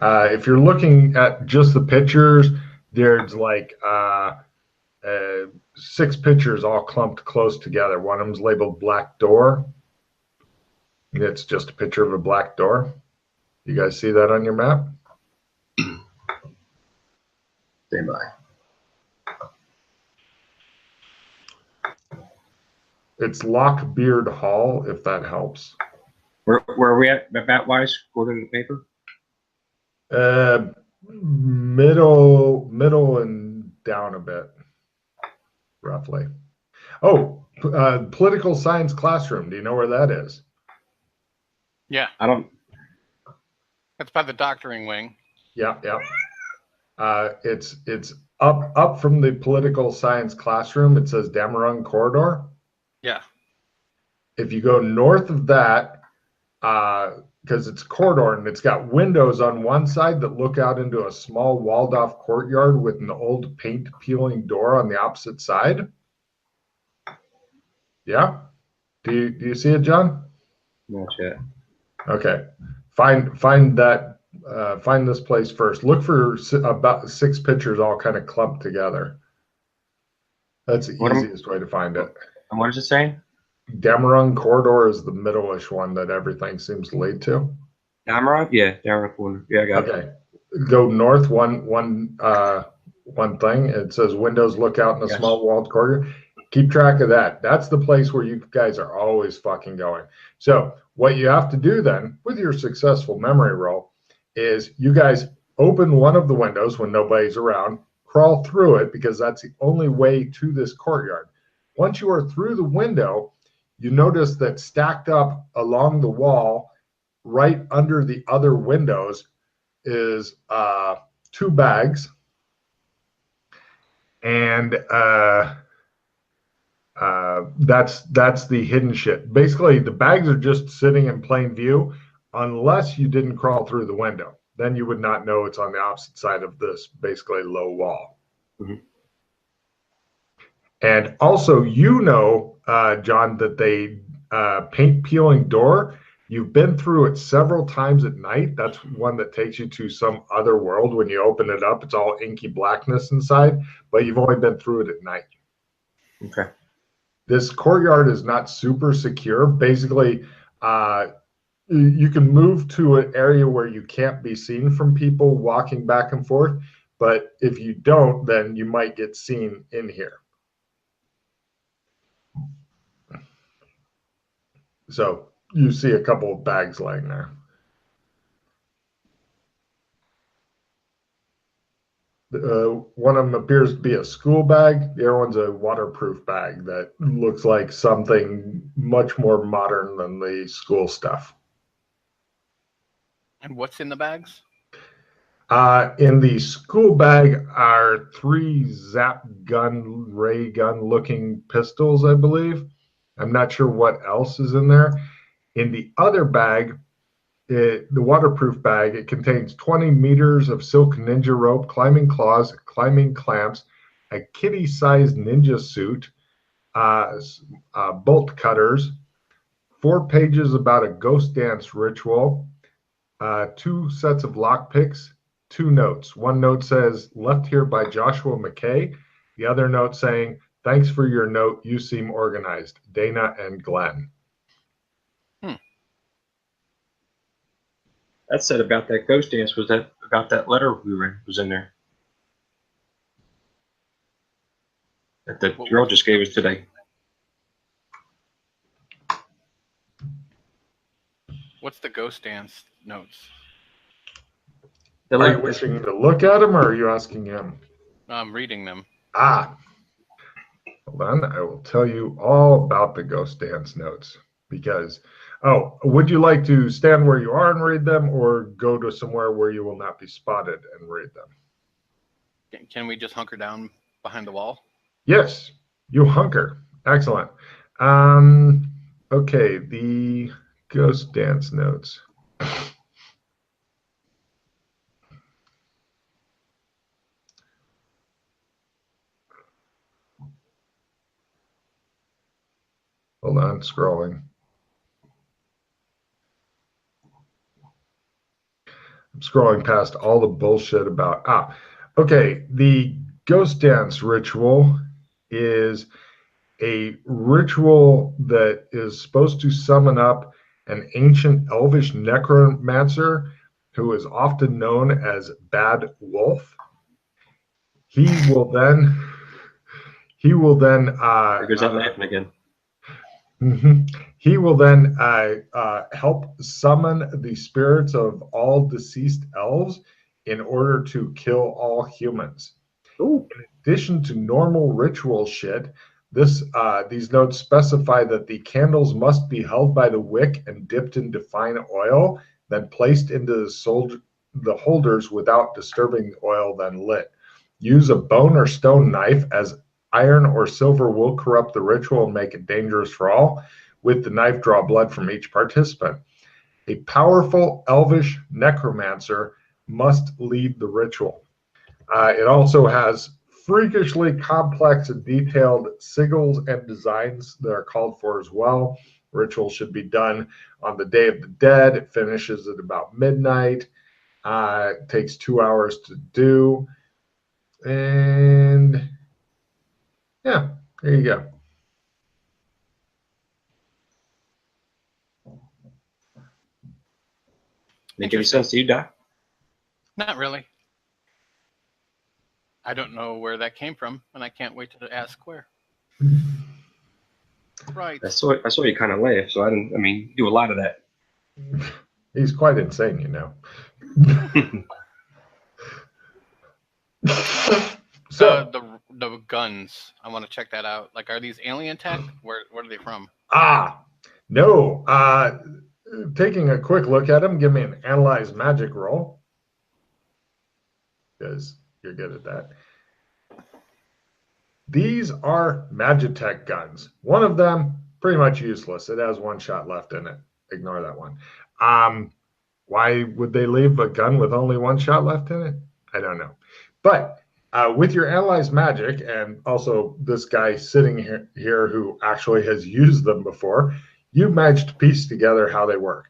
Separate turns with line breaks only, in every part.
If you're looking at just the pictures, there's like 6 pictures all clumped close together. One of them's labeled Black Door. It's just a picture of a black door. You guys see that on your map?
Stand by.
It's Lockbeard Hall, if that helps.
Where are we at map-wise, according to the paper?
Middle and down a bit, roughly. Oh, political science classroom. Do you know where that is?
Yeah.
I don't.
That's by the doctoring wing.
Yeah. It's up from the political science classroom. It says Damarung Corridor.
Yeah.
If you go north of that, because it's a corridor and it's got windows on one side that look out into a small walled off courtyard with an old paint peeling door on the opposite side. Yeah. Do you see it, John?
Not yet.
Okay. Find that. Find this place first. Look for about 6 pictures all kind of clumped together. That's the easiest way to find it.
And what is it saying?
Damarung Corridor is the middle-ish one that everything seems to lead to.
Damarung? Yeah, Damarung Corridor. Yeah, I got it.
Okay. Go north one thing. It says windows look out in a small walled corridor. Keep track of that. That's the place where you guys are always fucking going. So what you have to do then with your successful memory roll is you guys open one of the windows when nobody's around, crawl through it because that's the only way to this courtyard. Once you are through the window, you notice that stacked up along the wall right under the other windows is 2 bags. And that's the hidden shit. Basically, the bags are just sitting in plain view unless you didn't crawl through the window. Then you would not know it's on the opposite side of this basically low wall.
Mm-hmm.
And also, John, that they paint peeling door. You've been through it several times at night. That's one that takes you to some other world. When you open it up, it's all inky blackness inside, but you've only been through it at night.
Okay.
This courtyard is not super secure. Basically, you can move to an area where you can't be seen from people walking back and forth, but if you don't, then you might get seen in here. So you see a couple of bags laying there. One of them appears to be a school bag. The other one's a waterproof bag that looks like something much more modern than the school stuff.
And what's in the bags?
In the school bag are 3 zap gun, ray gun looking pistols, I believe. I'm not sure what else is in there. In the other bag, the waterproof bag, it contains 20 meters of silk ninja rope, climbing claws, climbing clamps, a kitty-sized ninja suit, bolt cutters, 4 pages about a ghost dance ritual, 2 sets of lockpicks, 2 notes. One note says, left here by Joshua McKay. The other note saying, thanks for your note. You seem organized. Dana and Glenn.
That said about that ghost dance was that about that letter we read was in there that the girl just gave us today.
What's the ghost dance notes?
Are you wishing to look at them, or are you asking him?
I'm reading them.
Hold on. I will tell you all about the ghost dance notes because, would you like to stand where you are and read them, or go to somewhere where you will not be spotted and read them?
Can we just hunker down behind the wall?
Yes, you hunker. Excellent. Okay, the ghost dance notes. Hold on, scrolling. scrolling past all the bullshit about okay, the ghost dance ritual is a ritual that is supposed to summon up an ancient elvish necromancer who is often known as Bad Wolf. He will then
There goes that laughing again.
he will then help summon the spirits of all deceased elves in order to kill all humans.
Ooh.
In addition to normal ritual shit, these notes specify that the candles must be held by the wick and dipped in fine oil, then placed into the holders without disturbing the oil, then lit. Use a bone or stone knife, as iron or silver will corrupt the ritual and make it dangerous for all. With the knife, draw blood from each participant. A powerful elvish necromancer must lead the ritual. It also has freakishly complex and detailed sigils and designs that are called for as well. Ritual should be done on the Day of the Dead. It finishes at about midnight. It takes 2 hours to do. And yeah, there you go.
Make any sense to you, Doc?
Not really. I don't know where that came from, and I can't wait to ask where. Right.
I saw you kind of laugh, so I didn't. I mean, you do a lot of that.
He's quite insane, you know. So
the guns, I want to check that out. Like, are these alien tech? Where are they from?
No. Taking a quick look at them, give me an analyze magic roll, because you're good at that. These are Magitech guns. One of them, pretty much useless. It has one shot left in it. Ignore that one. Why would they leave a gun with only one shot left in it? I don't know. But with your analyze magic, and also this guy sitting here who actually has used them before, you managed to piece together how they work.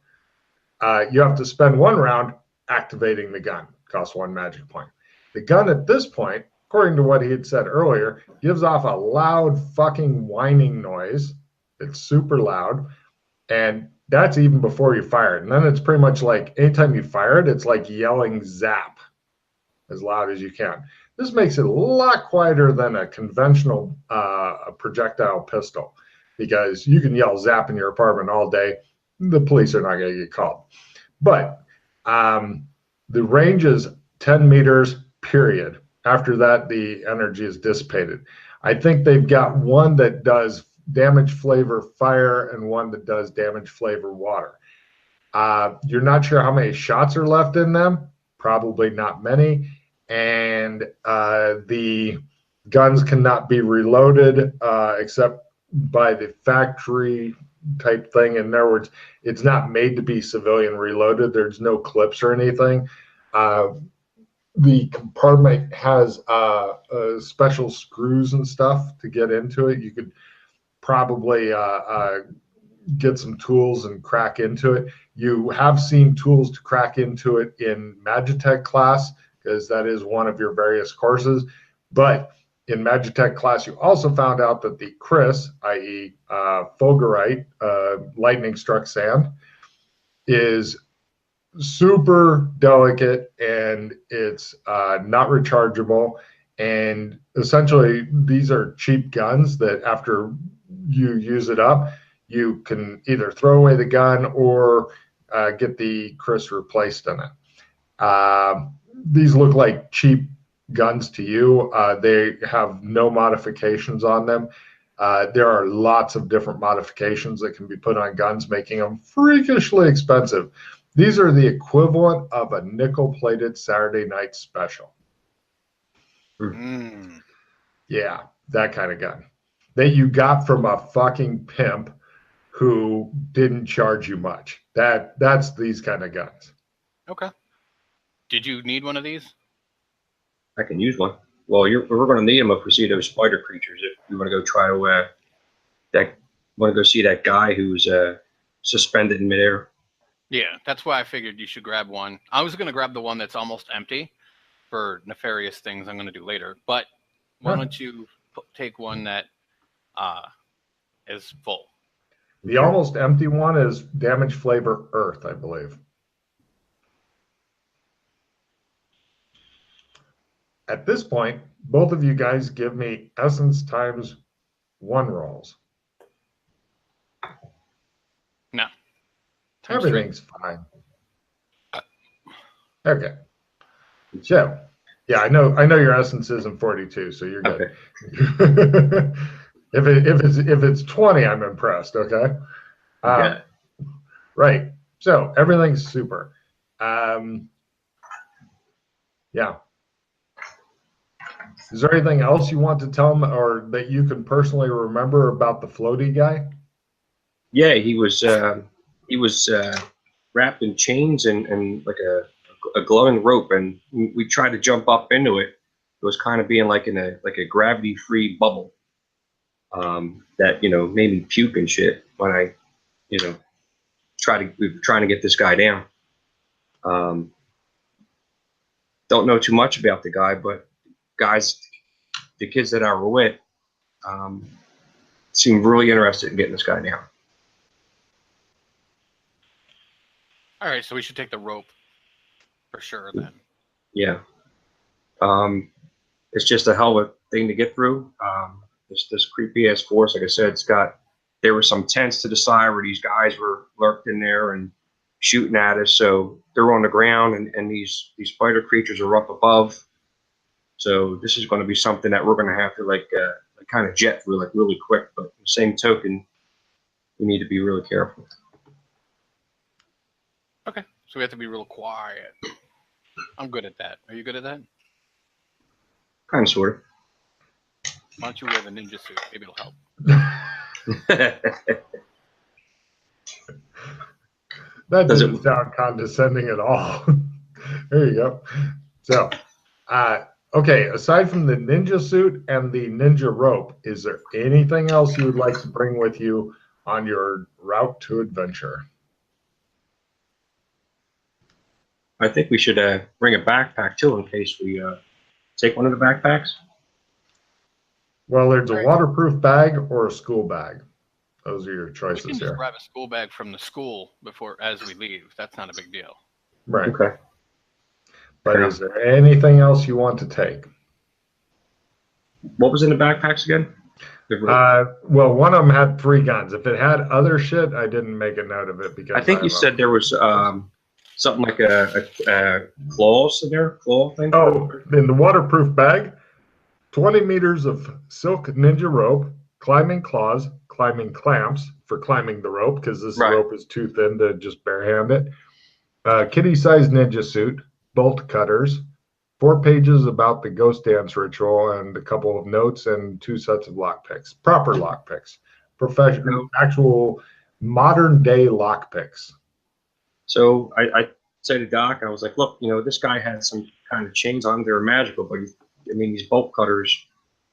You have to spend 1 round activating the gun. Costs 1 magic point. The gun at this point, according to what he had said earlier, gives off a loud fucking whining noise. It's super loud. And that's even before you fire it. And then it's pretty much like anytime you fire it, it's like yelling zap as loud as you can. This makes it a lot quieter than a conventional projectile pistol, because you can yell zap in your apartment all day. The police are not going to get called. But the range is 10 meters, period. After that, the energy is dissipated. I think they've got one that does damage flavor fire and one that does damage flavor water. You're not sure how many shots are left in them. Probably not many. And the guns cannot be reloaded except by the factory type thing. In other words, it's not made to be civilian reloaded. There's no clips or anything. The compartment has special screws and stuff to get into it. You could probably get some tools and crack into it. You have seen tools to crack into it in Magitech class, because that is one of your various courses. But in Magitech class, you also found out that the Chris, i.e. fulgurite, lightning struck sand, is super delicate, and it's not rechargeable. And essentially, these are cheap guns that after you use it up, you can either throw away the gun or get the Chris replaced in it. These look like cheap guns to you. They have no modifications on them. There are lots of different modifications that can be put on guns, making them freakishly expensive. These are the equivalent of a nickel-plated Saturday night special.
Mm.
Yeah, that kind of gun that you got from a fucking pimp who didn't charge you much. That's these kind of guns.
Okay. Did you need one of these?
I can use one. Well, we're going to need them if we see those spider creatures. If you want to go try to go see that guy who's suspended in midair.
Yeah, that's why I figured you should grab one. I was going to grab the one that's almost empty for nefarious things I'm going to do later. But why don't you take one that is full?
The almost empty one is damage flavor earth, I believe. At this point, both of you guys give me essence times 1 rolls.
No.
Everything's fine. Okay. So, yeah, I know your essence isn't 42, so you're good. Okay. if it's 20, I'm impressed. Okay.
Yeah.
Right. So everything's super. Yeah. Is there anything else you want to tell me, or that you can personally remember about the floaty guy?
Yeah, he was wrapped in chains and like a glowing rope, and we tried to jump up into it. It was kind of being like in a gravity-free bubble that made me puke and shit when I we were trying to get this guy down. Don't know too much about the guy, but the kids that I were with seemed really interested in getting this guy down.
All right, so we should take the rope for sure then.
Yeah. It's just a hell of a thing to get through. This creepy ass forest, like I said, there were some tents to the side where these guys were lurked in there and shooting at us. So they're on the ground, and these spider creatures are up above. So this is going to be something that we're going to have to kind of jet through really quick. But the same token, we need to be really careful.
Okay, so we have to be real quiet. I'm good at that. Are you good at that?
Kind of, sort of.
Why don't you wear the ninja suit? Maybe it'll help.
That doesn't sound condescending at all. There you go. So, okay, aside from the ninja suit and the ninja rope, is there anything else you would like to bring with you on your route to adventure?
I think we should bring a backpack too, in case we take one of the backpacks.
Well, there's a waterproof bag or a school bag. Those are your choices
we can just
here.
grab a school bag from the school as we leave. That's not a big deal.
Right.
Okay.
But is there anything else you want to take?
What was in the backpacks again?
Well, one of them had 3 guns. If it had other shit, I didn't make a note of it because
I think you said there was something like a claws in there, claw thing.
Oh, in the waterproof bag, 20 meters of silk ninja rope, climbing claws, climbing clamps for climbing the rope because this rope is too thin to just barehand it. Kitty-sized ninja suit, bolt cutters, 4 pages about the ghost dance ritual, and a couple of notes and 2 sets of lockpicks. Proper lockpicks, professional, actual modern day lockpicks.
So I said to Doc, I was like, look, this guy had some kind of chains on. They were magical, but these bolt cutters,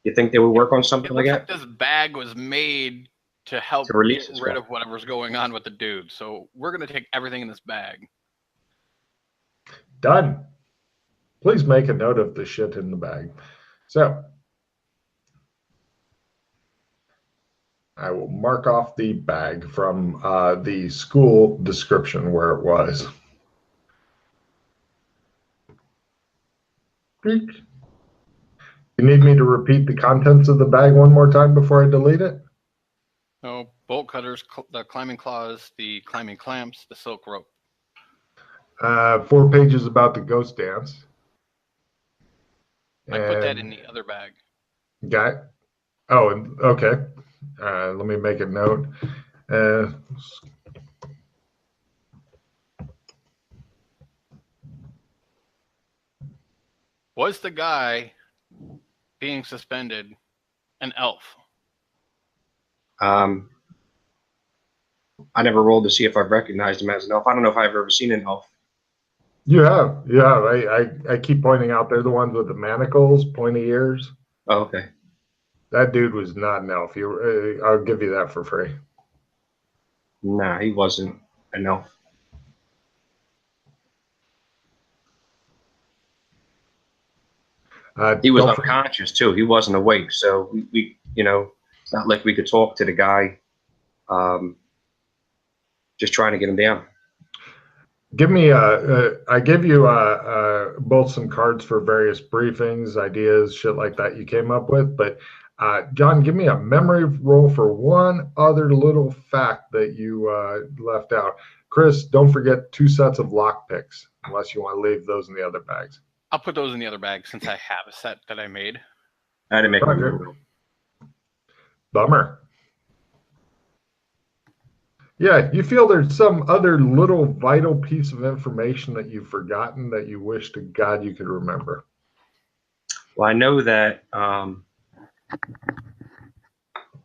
you think they would work on something like that?
This bag was made to help get rid of whatever's going on with the dude. So we're going to take everything in this bag.
Done. Please make a note of the shit in the bag. So I will mark off the bag from the school description where it was. You need me to repeat the contents of the bag one more time before I delete it?
No, bolt cutters, the climbing claws, the climbing clamps, the silk rope.
4 pages about the ghost dance.
I put that in the other bag.
Got it? Oh, okay. Let me make a note.
Was the guy being suspended an elf?
I never rolled to see if I've recognized him as an elf. I don't know if I've ever seen an elf.
You have. I keep pointing out they're the ones with the manacles, pointy ears.
Oh, okay.
That dude was not an elf. I'll give you that for free.
Nah, he wasn't an elf. He was
Don't
unconscious too. He wasn't awake, so we you know, it's not like we could talk to the guy. Just trying to get him down.
Give me I give you both some cards for various briefings, ideas, shit like that you came up with. But John, give me a memory roll for one other little fact that you left out. Chris, don't forget 2 sets of lock picks, unless you want to leave those in the other bags.
I'll put those in the other bag since I have a set that I made.
I had to make my
Roger.
memory.
Bummer. Yeah, you feel there's some other little vital piece of information that you've forgotten that you wish to God you could remember.
Well, I know that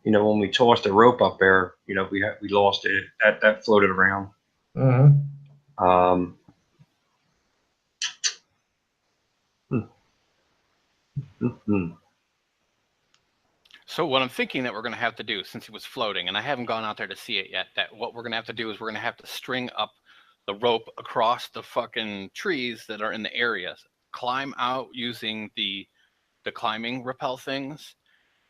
you know, when we tossed the rope up there, you know, we lost it. That floated around.
Mm-hmm.
So what I'm thinking that we're going to have to do, since he was floating, and I haven't gone out there to see it yet, that what we're going to have to do is we're going to have to string up the rope across the fucking trees that are in the areas, climb out using the climbing rappel things,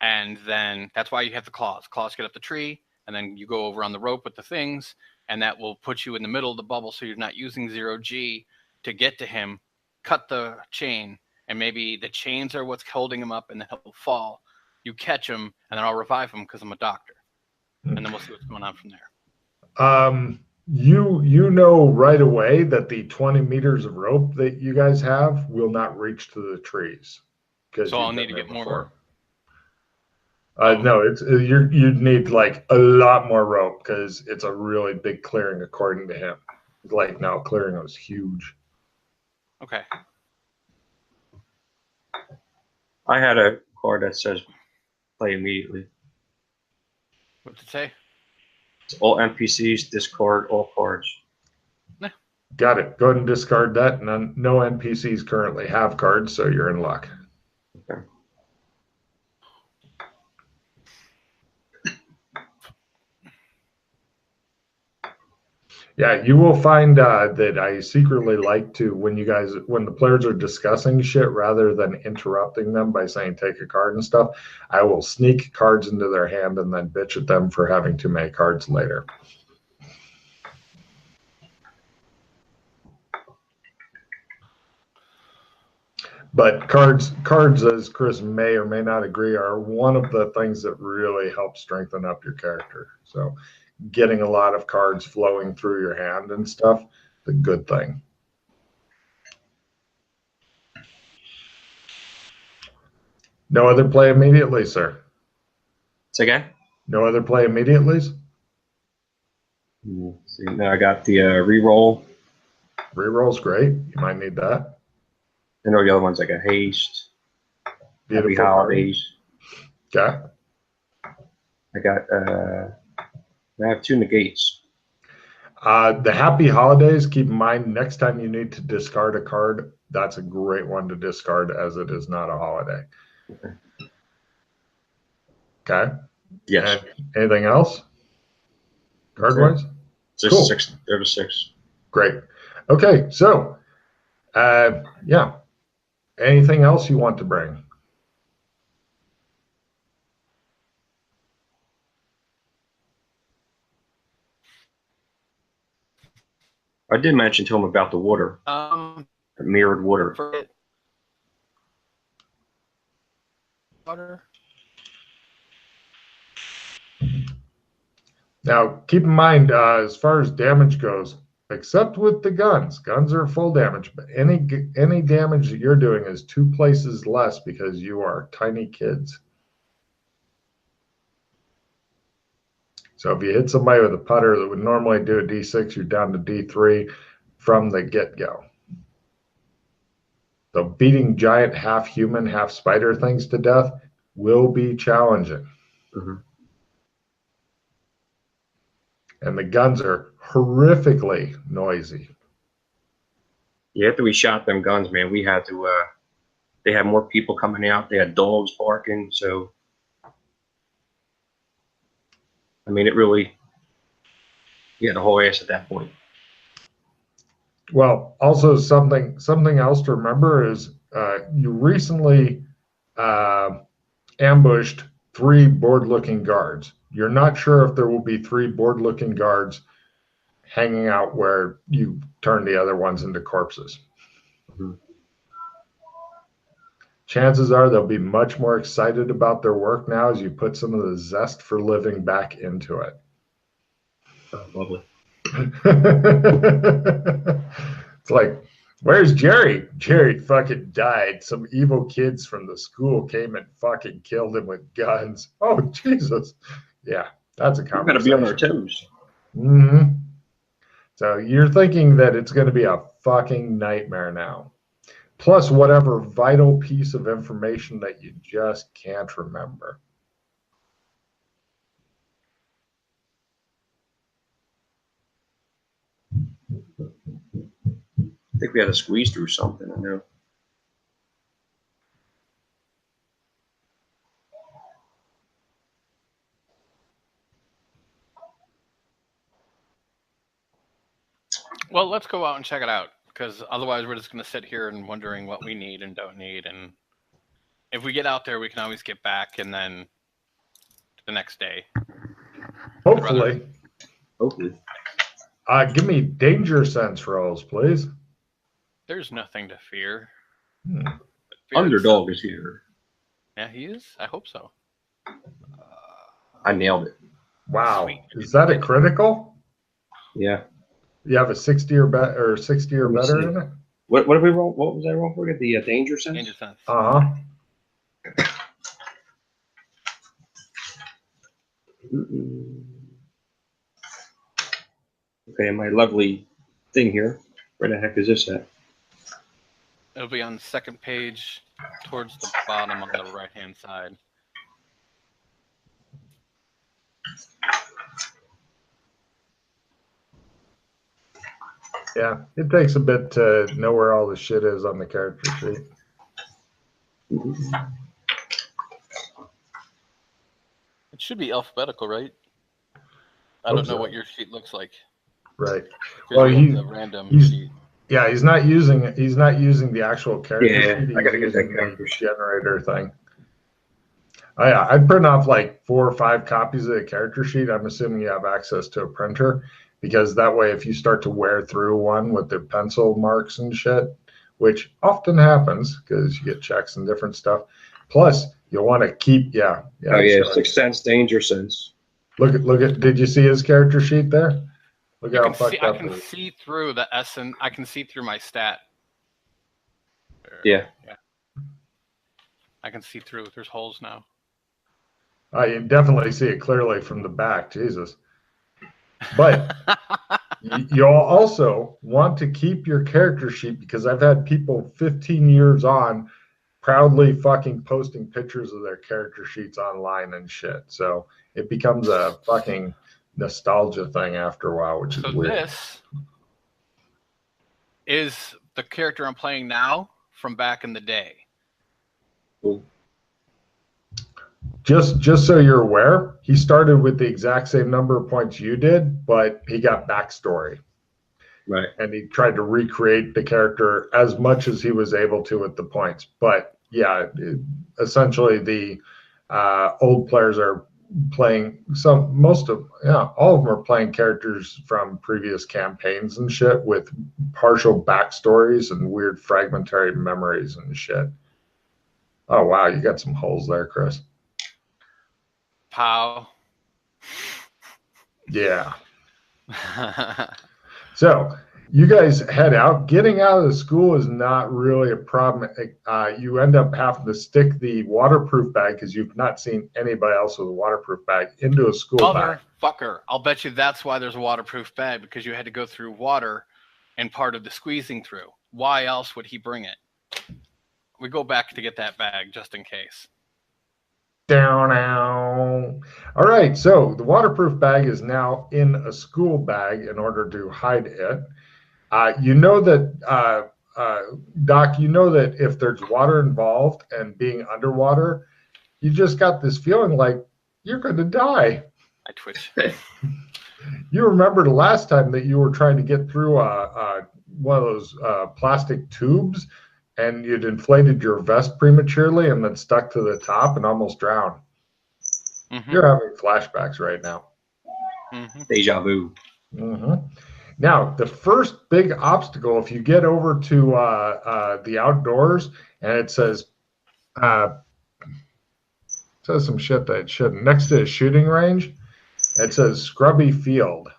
and then that's why you have the claws. Claws get up the tree, and then you go over on the rope with the things, and that will put you in the middle of the bubble so you're not using 0G to get to him, cut the chain, and maybe the chains are what's holding him up, and then he'll fall. You catch him, and then I'll revive him because I'm a doctor, and then we'll see what's going on from there.
You know right away that the 20 meters of rope that you guys have will not reach to the trees.
So I'll need to get more.
No, it's you'd need like a lot more rope because it's a really big clearing according to him. Like now, clearing was huge.
Okay.
I had a card that says play immediately.
What's it say?
It's all NPCs, discard all cards.
Nah.
Got it. Go ahead and discard that. No NPCs currently have cards, so you're in luck.
Okay.
Yeah, you will find that I secretly like to, when the players are discussing shit, rather than interrupting them by saying take a card and stuff, I will sneak cards into their hand and then bitch at them for having too many cards later. But cards, as Chris may or may not agree, are one of the things that really help strengthen up your character. So getting a lot of cards flowing through your hand and stuff, the good thing. No other play immediately, sir.
Say again?
No other play immediately?
See, now I got the reroll.
Reroll's great. You might need that.
I know the other ones like a haste.
Beautiful
Happy holidays.
Okay.
I got I have 2 negates.
The happy holidays, keep in mind, next time you need to discard a card, that's a great one to discard as it is not a holiday. Okay.
Yes.
And anything else? Card-wise?
Cool. 6. There was 6.
Great. Okay, so, yeah. Anything else you want to bring?
I did mention to him about the water. Mirrored water.
Water.
Now, keep in mind, as far as damage goes, except with the guns are full damage, but any damage that you're doing is 2 places less because you are tiny kids. So if you hit somebody with a putter that would normally do a D6, you're down to D3 from the get-go. So beating giant half human, half spider things to death will be challenging.
Mm-hmm.
And the guns are horrifically noisy.
Yeah, after we shot them guns, man, we had to, they had more people coming out. They had dogs barking. So, I mean, it really, you had a whole ass at that point. Well,
also something else to remember is you recently ambushed 3 bored-looking guards. You're not sure if there will be 3 bored-looking guards hanging out where you turn the other ones into corpses.
Mm-hmm.
Chances are they'll be much more excited about their work now as you put some of the zest for living back into it.
Oh, lovely.
It's like, where's Jerry? Jerry fucking died. Some evil kids from the school came and fucking killed him with guns. Oh, Jesus. Yeah, that's a conversation.
We're going to be on our toes.
Mm-hmm. So you're thinking that it's going to be a fucking nightmare now. Plus whatever vital piece of information that you just can't remember.
I think we had to squeeze through something. I know.
Well, let's go out and check it out, because otherwise we're just going to sit here and wondering what we need and don't need. And if we get out there, we can always get back and then the next day.
Hopefully.
Hopefully.
Give me danger sense rolls, please.
There's nothing to fear.
Underdog is here.
Yeah, he is? I hope so.
I nailed it.
Wow.
Sweet.
Is that a critical?
Yeah.
You have a 60 or better in it?
What did we roll? What was I roll for? The danger sense?
Danger sense.
Uh-huh.
Okay, my lovely thing here. Where the heck is this at?
It'll be on the second page towards the bottom on the right-hand side.
Yeah, it takes a bit to know where all the shit is on the character sheet.
It should be alphabetical, right? I don't know what your sheet looks like.
Right.
Well, he's a random sheet.
Yeah, he's not using the actual character sheet.
I gotta get that character
generator thing. Oh yeah, I'd print off like 4 or 5 copies of the character sheet. I'm assuming you have access to a printer, because that way if you start to wear through one with the pencil marks and shit, which often happens because you get checks and different stuff. Plus, you'll want to keep
Oh yeah, 6th sense, danger sense.
Look at did you see his character sheet there? Look how fucked up
I can see through the S, and I can see through my stat.
Yeah.
I can see through. There's holes now.
You definitely see it clearly from the back. Jesus. But you'll also want to keep your character sheet, because I've had people 15 years on proudly fucking posting pictures of their character sheets online and shit. So it becomes a fucking nostalgia thing after a while, which is weird. So
this is the character I'm playing now from back in the day.
Cool.
Just so you're aware, he started with the exact same number of points you did, but he got backstory.
Right.
And he tried to recreate the character as much as he was able to with the points. But yeah, essentially the old players are playing all of them are playing characters from previous campaigns and shit with partial backstories and weird fragmentary memories and shit. Oh wow, you got some holes there, Chris.
Pow.
Yeah. So you guys head out. Getting out of the school is not really a problem. You end up having to stick the waterproof bag, because you've not seen anybody else with a waterproof bag, into a school bag.
Motherfucker. I'll bet you that's why there's a waterproof bag, because you had to go through water and part of the squeezing through. Why else would he bring it? We go back to get that bag just in case.
Down now. All right, so the waterproof bag is now in a school bag in order to hide it. You know that, Doc, you know that if there's water involved and being underwater, you just got this feeling like you're going to die.
I twitch.
You remember the last time that you were trying to get through one of those plastic tubes, and you'd inflated your vest prematurely and then stuck to the top and almost drowned.
Mm-hmm.
You're having flashbacks right now.
Mm-hmm.
Deja vu.
Mm-hmm. Now, the first big obstacle, if you get over to the outdoors and it says some shit that it shouldn't. Next to a shooting range, it says Scrubby Field.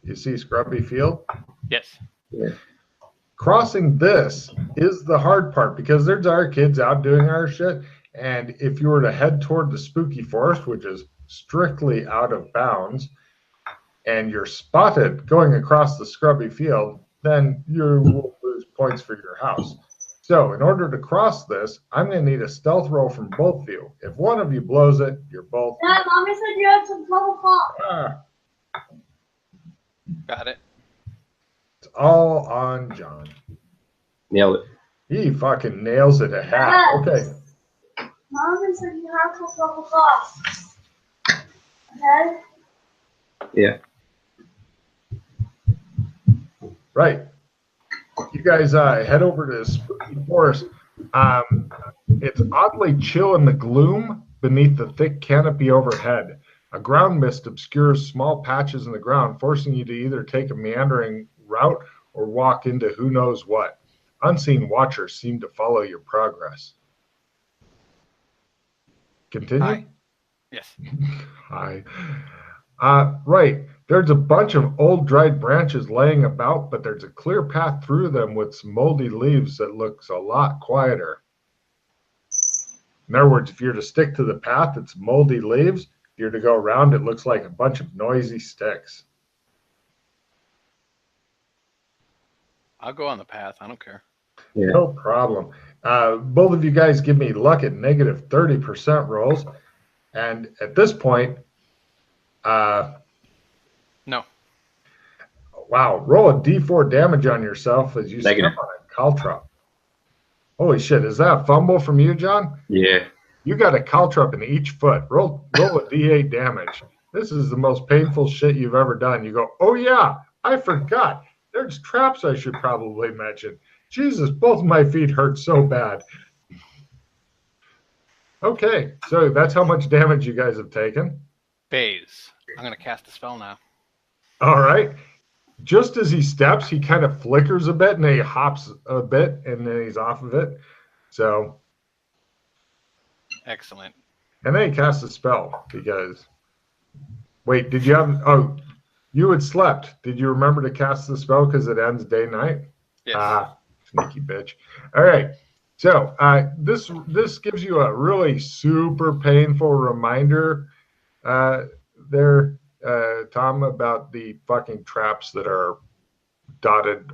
You see Scrubby Field?
Yes.
Yeah.
Crossing this is the hard part because there's our kids out doing our shit. And if you were to head toward the spooky forest, which is strictly out of bounds, and you're spotted going across the scrubby field, then you will lose points for your house. So in order to cross this, I'm going to need a stealth roll from both of you. If one of you blows it, you're both.
Dad, Mommy said you had some trouble fall.
Got it.
It's all on John.
Nailed it.
He fucking nails it at half. Okay.
Mommy said you had some trouble fall. Okay?
Yeah.
Right. You guys head over to the spooky forest. It's oddly chill in the gloom beneath the thick canopy overhead. A ground mist obscures small patches in the ground, forcing you to either take a meandering route or walk into who knows what. Unseen watchers seem to follow your progress. Continue?
Hi. Yes.
Hi. Right. There's a bunch of old dried branches laying about, but there's a clear path through them with some moldy leaves that looks a lot quieter. In other words, if you're to stick to the path, it's moldy leaves. If you're to go around, it looks like a bunch of noisy sticks.
I'll go on the path. I don't care.
Yeah.
No problem. Both of you guys give me luck at negative 30% rolls. And at this point,
No.
wow, roll a d4 damage on yourself as you
Negative.
step on a caltrop. Holy shit, is that a fumble from you, John?
Yeah.
You got a caltrop in each foot. Roll a d8 damage. This is the most painful shit you've ever done. You go, oh yeah, I forgot. There's traps I should probably mention. Jesus, both of my feet hurt so bad. Okay, so that's how much damage you guys have taken.
Phase. I'm going to cast a spell now.
All right. Just as he steps, he kind of flickers a bit and then he hops a bit and then he's off of it. So,
Excellent.
and then he casts a spell because, wait, did you have, oh, you had slept. Did you remember to cast the spell because it ends day-night?
Yes.
Sneaky bitch. All right. So this gives you a really super painful reminder there, Tom, about the fucking traps that are dotted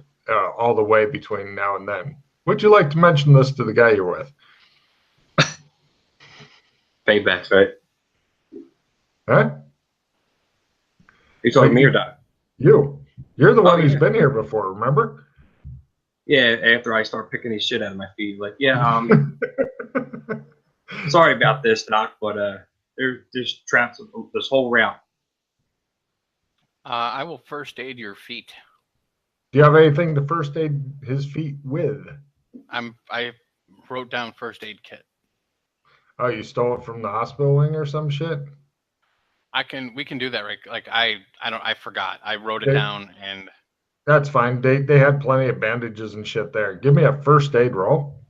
all the way between now and then. Would you like to mention this to the guy you're with?
Paybacks, right?
Huh?
You talking me or Doc?
You're the one who's
yeah.
been here before, remember?
Yeah, after I start picking these shit out of my feet. Like, yeah, sorry about this, Doc, but there's traps this whole route.
I will first aid your feet.
Do you have anything to first aid his feet with?
I wrote down first aid kit.
Oh, you stole it from the hospital wing or some shit?
We can do that, right? Like I forgot. I wrote it down and
That's fine. They had plenty of bandages and shit there. Give me a first aid roll.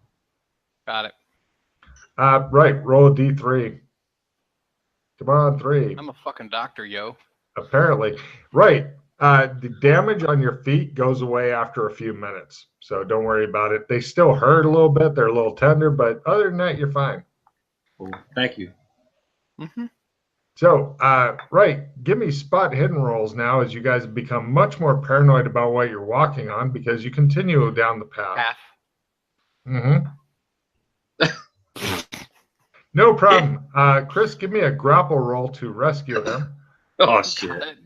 got it.
Right. Roll a d3. Come on, 3.
I'm a fucking doctor, yo.
Apparently. Right. The damage on your feet goes away after a few minutes. So don't worry about it. They still hurt a little bit. They're a little tender, but other than that, you're fine.
Well, thank you.
Mm-hmm.
So, right, give me spot hidden rolls now as you guys become much more paranoid about what you're walking on because you continue down the path. Mm-hmm. No problem. Chris, give me a grapple roll to rescue him.
Oh, shit.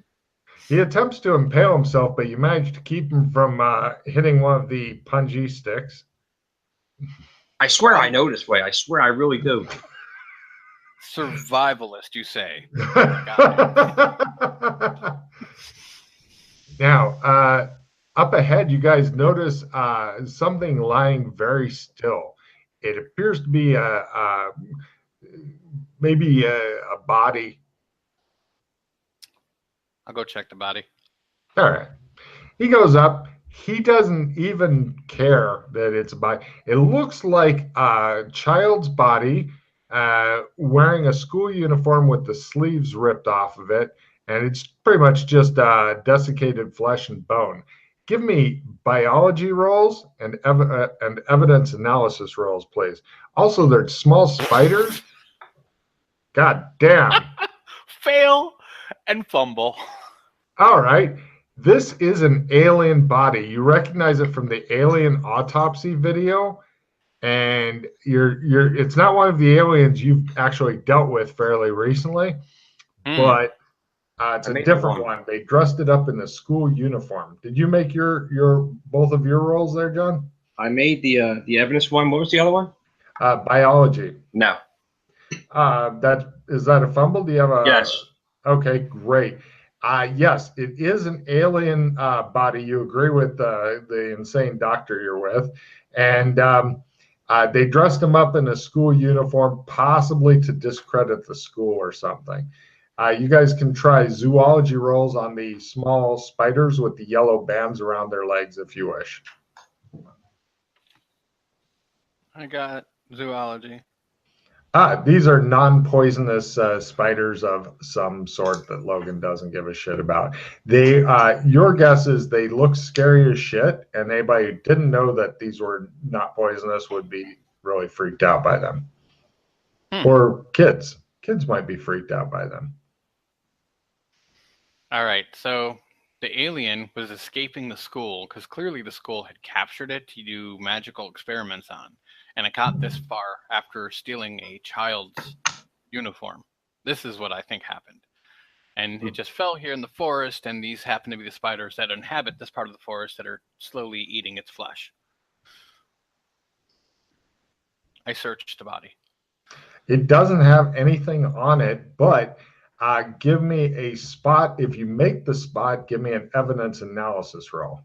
He attempts to impale himself, but you manage to keep him from hitting one of the punji sticks.
I swear I know this way. I swear I really do.
Survivalist, you say?
Now, Up ahead, you guys notice something lying very still. It appears to be maybe a body.
I'll go check the body.
All right. He goes up. He doesn't even care that it's a body. It looks like a child's body wearing a school uniform with the sleeves ripped off of it. And it's pretty much just desiccated flesh and bone. Give me biology rolls and evidence analysis rolls, please. Also, there's small spiders. God damn.
Fail and fumble.
All right. This is an alien body. You recognize it from the alien autopsy video, and it's not one of the aliens you've actually dealt with fairly recently, but it's a different one. They dressed it up in the school uniform. Did you make your both of your rolls there, John?
I made the evidence one. What was the other one?
Biology.
No.
Is that a fumble? Do you have a
Yes.
Okay, great. Yes, it is an alien body. You agree with the insane doctor you're with. And they dressed him up in a school uniform, possibly to discredit the school or something. You guys can try zoology rolls on the small spiders with the yellow bands around their legs if you wish.
I got zoology.
These are non-poisonous spiders of some sort that Logan doesn't give a shit about. Your guess is they look scary as shit, and anybody who didn't know that these were not poisonous would be really freaked out by them. Or kids. Kids might be freaked out by them.
All right, so the alien was escaping the school because clearly the school had captured it to do magical experiments on. And it got this far after stealing a child's uniform. This is what I think happened. And it just fell here in the forest, and these happen to be the spiders that inhabit this part of the forest that are slowly eating its flesh. I searched the body.
It doesn't have anything on it, but give me a spot. If you make the spot, give me an evidence analysis roll.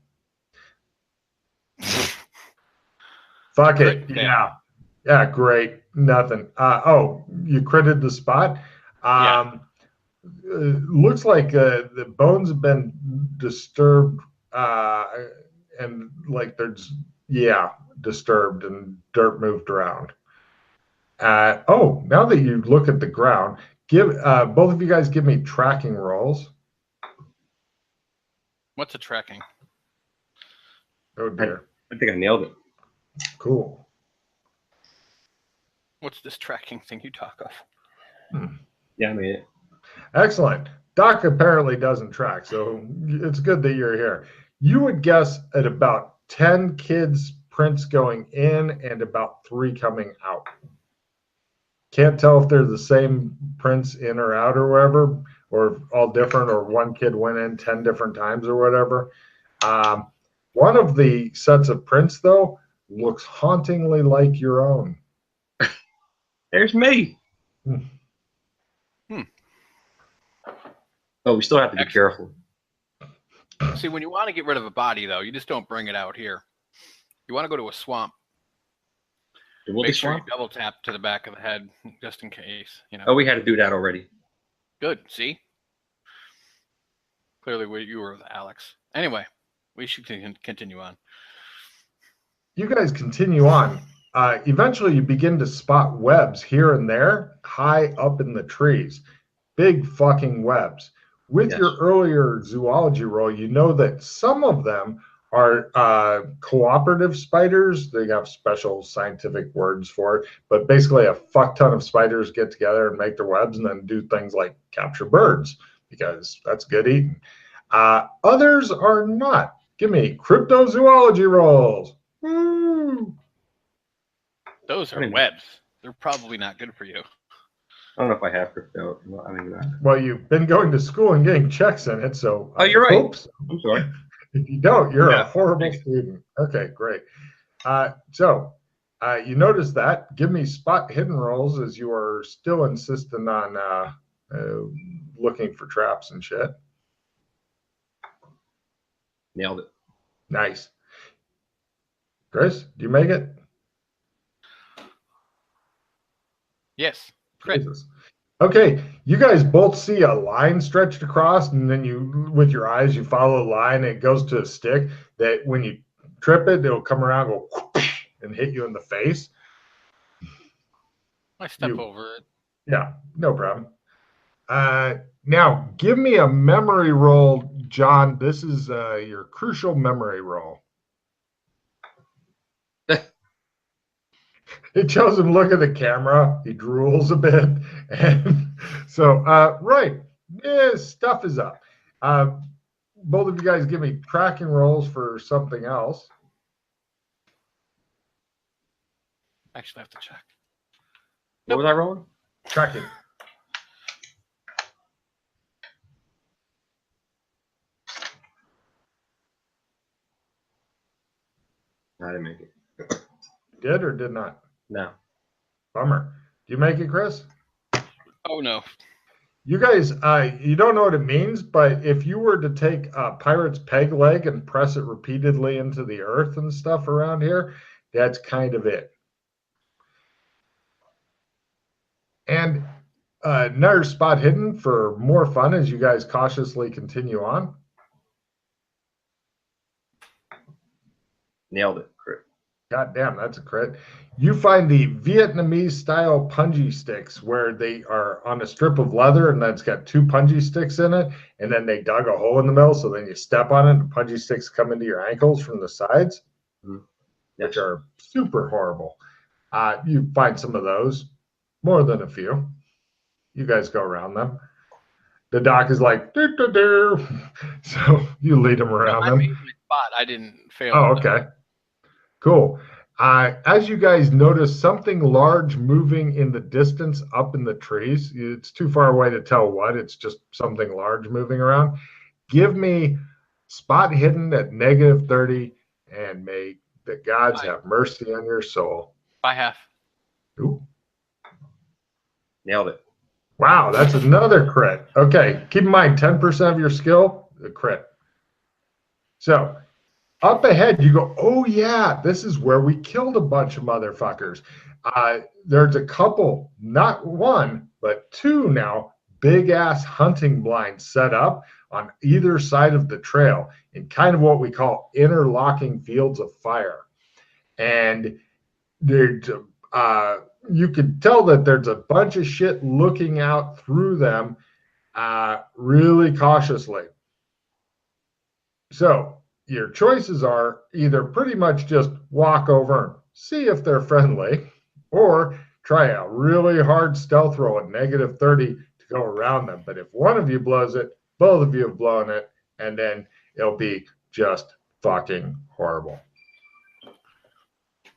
Fuck it. Yeah. Yeah, great. Nothing. You critted the spot? Looks like the bones have been disturbed and like there's, disturbed and dirt moved around. Now that you look at the ground, both of you guys give me tracking rolls.
What's a tracking?
Oh, dear.
I think I nailed it.
Cool.
What's this tracking thing you talk of?
Yeah, I made it.
Excellent. Doc apparently doesn't track, so it's good that you're here. You would guess at about 10 kids' prints going in and about 3 coming out. Can't tell if they're the same prints in or out or whatever, or all different, or one kid went in 10 different times or whatever. One of the sets of prints, though, looks hauntingly like your own.
There's me. Oh, we still have to be careful.
See, when you want to get rid of a body, though, you just don't bring it out here. You want to go to a swamp. Make sure you double tap to the back of the head, just in case.
Oh, we had to do that already.
Good. See? Clearly, you were with Alex. Anyway, we should continue on.
You guys continue on. Eventually, you begin to spot webs here and there, high up in the trees. Big fucking webs. With your earlier zoology roll, you know that some of them are cooperative spiders. They have special scientific words for it, but basically a fuck ton of spiders get together and make their webs and then do things like capture birds because that's good eating. Others are not. Give me cryptozoology rolls. Woo!
Those are webs. They're probably not good for you.
I don't know if I have crypto.
Well, you've been going to school and getting checks in it, so.
Oh, you're right. So. I'm sorry.
If you don't, you're a horrible student. Okay, great. So you notice that. Give me spot hidden rolls as you are still insisting on looking for traps and shit.
Nailed it.
Nice. Chris, do you make it?
Yes. Crit.
Jesus. Okay, you guys both see a line stretched across, and then you, with your eyes, you follow the line, and it goes to a stick that when you trip it, it'll come around, go and hit you in the face.
I step over it.
Yeah, no problem. Now, give me a memory roll, John. This is your crucial memory roll. It shows him look at the camera. He drools a bit. And so, right. Yeah, stuff is up. Both of you guys give me tracking rolls for something else.
Actually, I have to check.
What was I rolling?
Tracking.
I didn't make it.
Did or did not?
No.
Bummer. Do you make it, Chris?
Oh, no.
You guys, you don't know what it means, but if you were to take a pirate's peg leg and press it repeatedly into the earth and stuff around here, that's kind of it. And another spot hidden for more fun as you guys cautiously continue on.
Nailed it. Crit.
God damn, that's a crit. You find the Vietnamese style punji sticks where they are on a strip of leather and that's got two punji sticks in it. And then they dug a hole in the middle. So then you step on it and the punji sticks come into your ankles from the sides, which are super horrible. You find some of those, more than a few. You guys go around them. The doc is like, doo, doo, doo. So you lead them around them.
I made my spot. I didn't fail.
Oh, okay. Cool. As you guys notice something large moving in the distance up in the trees, it's too far away to tell what. It's just something large moving around. Give me spot hidden at -30, and may the gods have mercy on your soul.
By half.
Ooh.
Nailed it.
Wow, that's another crit. Okay, keep in mind 10% of your skill, the crit. So up ahead, you go, oh, yeah, this is where we killed a bunch of motherfuckers. There's a couple, not one, but two now, big-ass hunting blinds set up on either side of the trail in kind of what we call interlocking fields of fire. And there's, you can tell that there's a bunch of shit looking out through them really cautiously. So your choices are either pretty much just walk over and see if they're friendly, or try a really hard stealth roll at -30 to go around them. But if one of you blows it, both of you have blown it, and then it'll be just fucking horrible.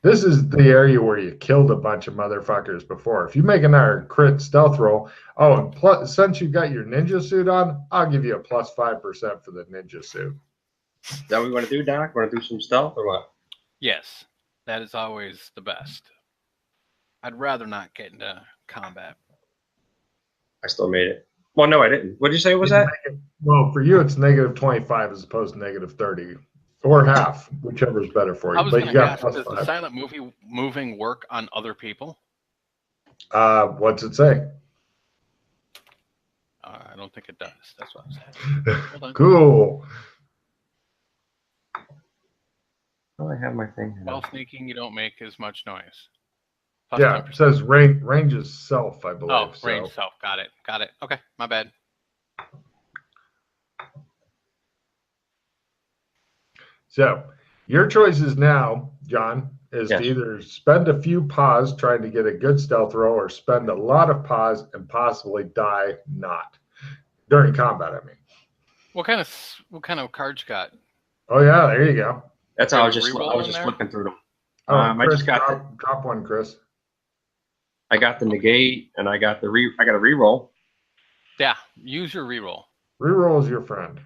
This is the area where you killed a bunch of motherfuckers before. If you make another crit stealth roll, oh, and plus, since you got your ninja suit on, I'll give you a +5% for the ninja suit.
Is that what we want to do, Doc? Want to do some stealth or what?
Yes, that is always the best. I'd rather not get into combat.
I still made it. Well, no, I didn't. What did you say was that?
Well, for you, it's -25 as opposed to -30, or half, whichever is better for you.
I was
But
going
you
to
got
ask, does the
+5.
silent moving work on other people?
What's it say?
I don't think it does. That's what I'm saying. Hold on.
Cool.
Oh, I have my thing.
While sneaking, you don't make as much noise.
Yeah, it says range is self, I believe.
Oh,
so.
range self. Got it. Got it. Okay, my bad.
So your choices now, John, is to either spend a few paws trying to get a good stealth roll, or spend a lot of paws and possibly die not during combat. I mean,
What kind of cards you got?
oh yeah, there you go.
That's how I was just
Reroll in there?
flipping through them.
Oh,
I
Chris,
just got
drop one, Chris.
I got the negate and I got the I got a reroll.
Yeah, use your reroll.
Reroll is your friend.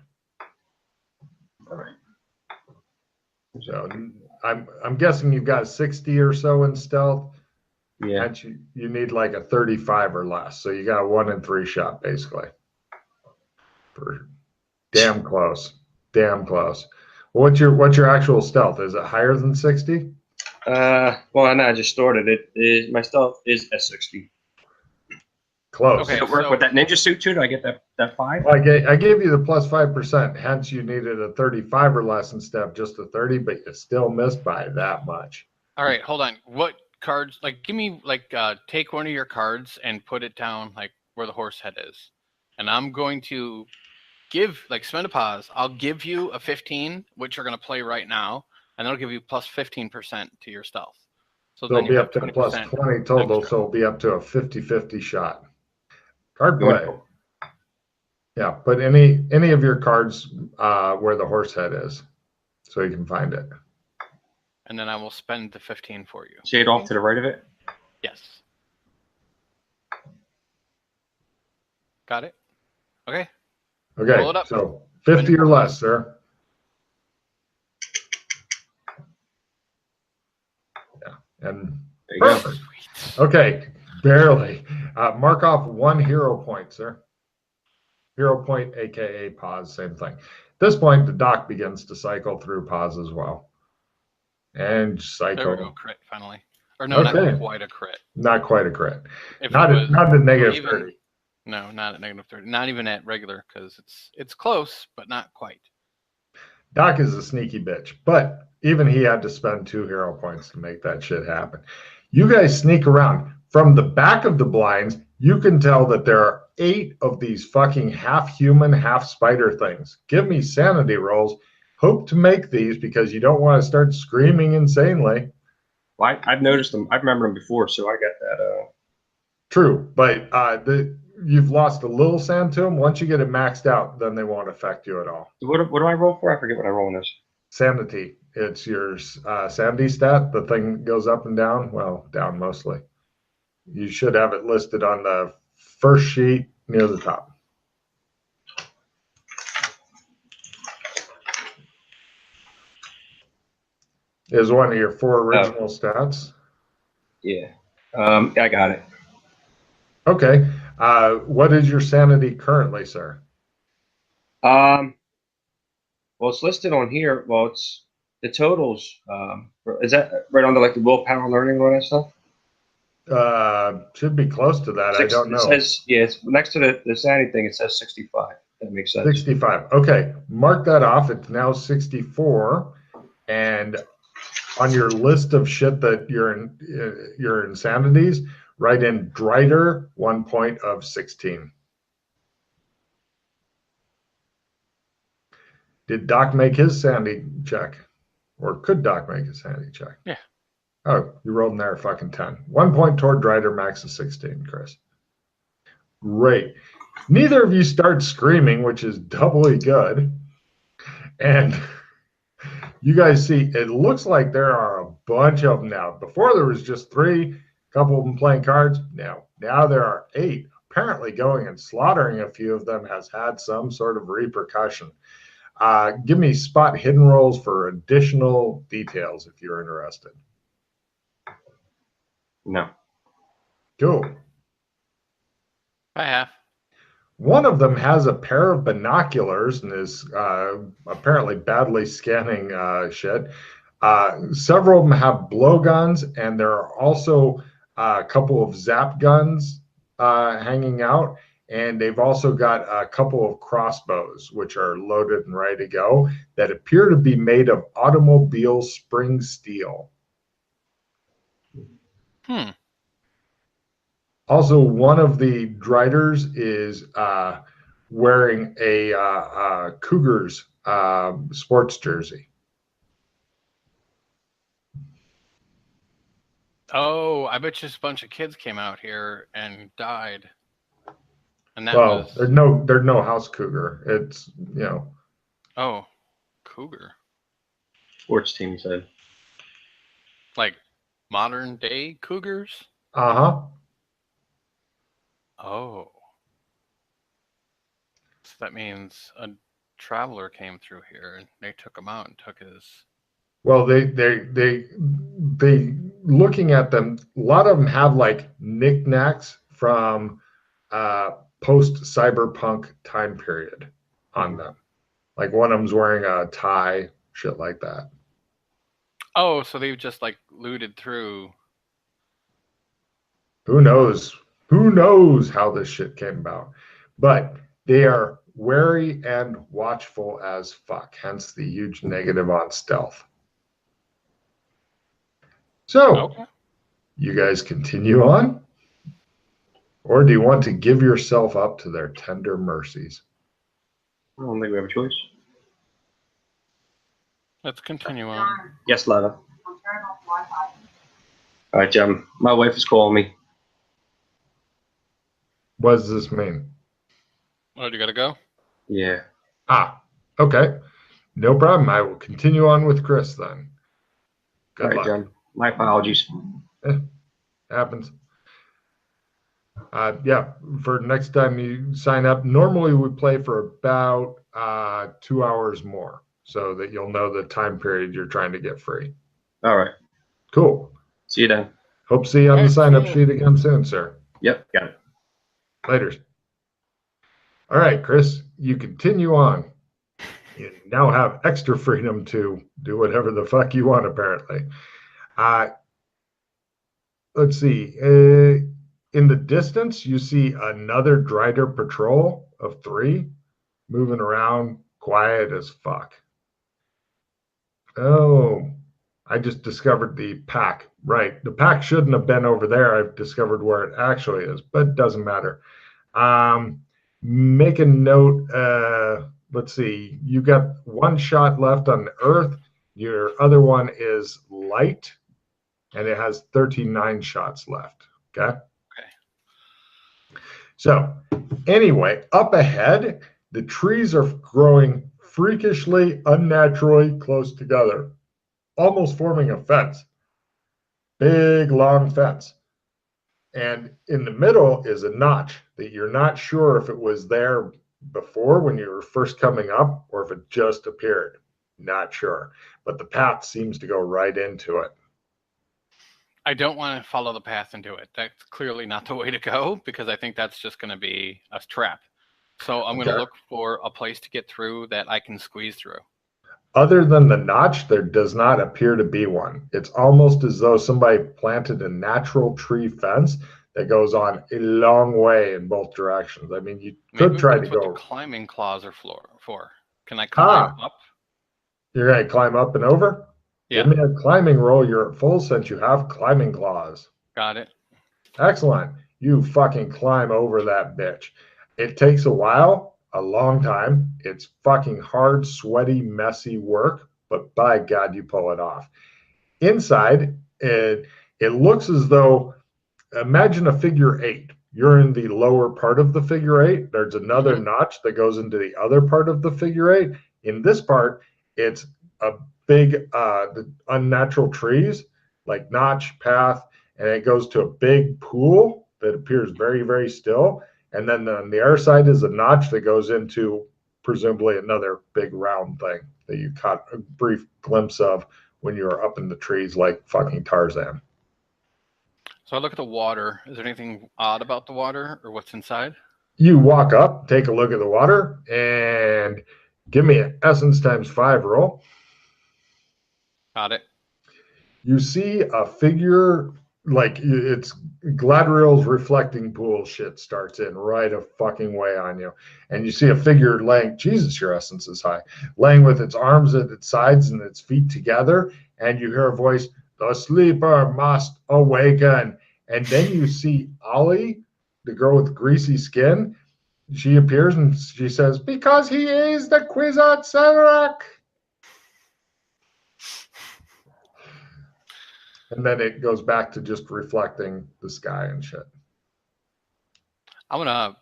All right.
So I'm guessing you've got 60 or so in stealth.
Yeah.
And you need like a 35 or less. So you got a 1 in 3 shot basically. Damn close. Damn close. What's your actual stealth? Is it higher than 60?
Well, I just started it. My stealth is at 60.
Close.
Okay,
Does it work
so-
with that ninja suit too? Do I get that 5?
Well, I gave you the plus 5%. Hence, you needed a 35 or less instead of just a 30, but you still missed by that much.
All right, hold on. What cards? Like, give me take one of your cards and put it down like where the horse head is, and I'm going to spend a pause. I'll give you a 15, which you're going to play right now, and that'll give you plus 15% to your stealth. So then
it'll
you
be
have
up to
20%
plus 20 total,
extra.
so it'll be up to a 50-50 shot. Card play. Yeah, put any of your cards where the horse head is, so you can find it.
And then I will spend the 15 for you.
Shade off to the right of it.
Yes. Got it? Okay. Roll it
Okay,
up.
so 50 or less, sir. Yeah, and
There you go.
perfect. Okay, barely. Mark off 1 hero point, sir. Hero point, aka pause, same thing. At this point, the dock begins to cycle through pause as well. And cycle.
There we go, crit finally. Or no,
Okay.
not quite a crit.
Not quite a crit.
If
Not
it
at
was,
not at negative
even-
30.
No, not at negative 30. Not even at regular, because it's close, but not quite.
Doc is a sneaky bitch, but even he had to spend 2 hero points to make that shit happen. You guys sneak around. From the back of the blinds, you can tell that there are 8 of these fucking half human, half spider things. Give me sanity rolls. Hope to make these because you don't want to start screaming insanely.
Well, I've noticed them. I remember them before, so I got that.
True, but you've lost a little sand to them. Once you get it maxed out, then they won't affect you at all.
What do I roll for? I forget what I roll in this.
Sanity. It's your sanity stat. The thing goes up and down. Well, down mostly. You should have it listed on the first sheet near the top. Is one of your 4 original stats.
Yeah. I got it.
Okay. What is your sanity currently, sir?
Well, it's listed on here. Well, it's the totals. Is that right under like the willpower learning and all that stuff?
Should be close to that. I don't know.
It says, yeah, it's next to the sanity thing. It says 65. That makes sense.
65. Okay. Mark that off. It's now 64. And on your list of shit that you're in, your insanities, write in Drider 1 point of 16. Did Doc make his sanity check? Or could Doc make his sanity check?
Yeah.
Oh, you rolled in there a fucking 10. 1 point toward Drider, max of 16, Chris. Great. Neither of you start screaming, which is doubly good. And you guys see, it looks like there are a bunch of them now. Before there was just 3, a couple of them playing cards. Now there are 8. Apparently going and slaughtering a few of them has had some sort of repercussion. Give me spot hidden rolls for additional details if you're interested.
No.
Cool.
I have.
One of them has a pair of binoculars and is apparently badly scanning shit. Several of them have blowguns, and there are also a couple of zap guns hanging out. And they've also got a couple of crossbows, which are loaded and ready to go, that appear to be made of automobile spring steel. Also, one of the Driders is wearing a Cougars sports jersey.
Oh, I bet just a bunch of kids came out here and died. And that
Well,
was
there's no house cougar. It's, you know.
Oh, cougar.
Sports team said.
Like modern day cougars?
Uh-huh.
Oh. So that means a traveler came through here and they took him out and took his.
Well, they looking at them, a lot of them have like knickknacks from post-cyberpunk time period on them. Like one of them's wearing a tie, shit like that.
Oh, so they've just like looted through.
Who knows? Who knows how this shit came about? But they are wary and watchful as fuck, hence the huge negative on stealth. So,
Okay.
you guys continue on? Or do you want to give yourself up to their tender mercies?
I don't think we have a choice.
Let's continue on.
Yes, Lana.
I'm turning off Wi-Fi.
All right, Jim. My wife is calling me.
What does this mean?
Oh, you gotta go?
Yeah.
Ah, okay. No problem. I will continue on with Chris then. Good
All right,
luck.
Jim. My apologies.
Happens. Yeah, for next time you sign up, normally we play for about 2 hours more so that you'll know the time period you're trying to get free.
All right.
Cool.
See you then.
Hope to see you on the
Alright,
sign up
see ya.
sheet again soon, sir.
Yep, got it.
Later. All right, Chris, you continue on. You now have extra freedom to do whatever the fuck you want, apparently. Let's see. In the distance, you see another Drider patrol of 3 moving around, quiet as fuck. Oh, I just discovered the pack. Right. The pack shouldn't have been over there. I've discovered where it actually is, but it doesn't matter. Make a note. Let's see. You got 1 shot left on the Earth. Your other one is light, and it has 39 shots left. Okay. So, anyway, up ahead, the trees are growing freakishly, unnaturally close together, almost forming a fence. Big, long fence. And in the middle is a notch that you're not sure if it was there before when you were first coming up or if it just appeared. Not sure. But the path seems to go right into it.
I don't want to follow the path and do it. That's clearly not the way to go because I think that's just going to be a trap. So I'm going to look for a place to get through that I can squeeze through.
Other than the notch, there does not appear to be one. It's almost as though somebody planted a natural tree fence that goes on a long way in both directions. I mean, you could try to
That's what
go.
the climbing claws are for. Can I climb up?
You're going to climb up and over?
Yeah.
Give me a climbing roll. You're at full since you have climbing claws.
Got it.
Excellent. You fucking climb over that bitch. It takes a while, a long time. It's fucking hard, sweaty, messy work, but by God, you pull it off. Inside, it looks as though, imagine a figure 8. You're in the lower part of the figure 8. There's another notch that goes into the other part of the figure 8. In this part, it's a big unnatural trees like notch path, and it goes to a big pool that appears very, very still. And then on the other side is a notch that goes into presumably another big round thing that you caught a brief glimpse of when you were up in the trees like fucking Tarzan.
So I look at the water. Is there anything odd about the water or what's inside?
You walk up, take a look at the water, and give me an essence times 5 roll.
Got it.
You see a figure, like it's Gladriel's reflecting pool shit starts in right a fucking way on you. And you see a figure laying, Jesus, your essence is high, laying with its arms at its sides and its feet together. And you hear a voice, the sleeper must awaken. And then you see Ollie, the girl with greasy skin. She appears and she says, because he is the Kwisatz Haderach. And then it goes back to just reflecting the sky and shit.
I'm gonna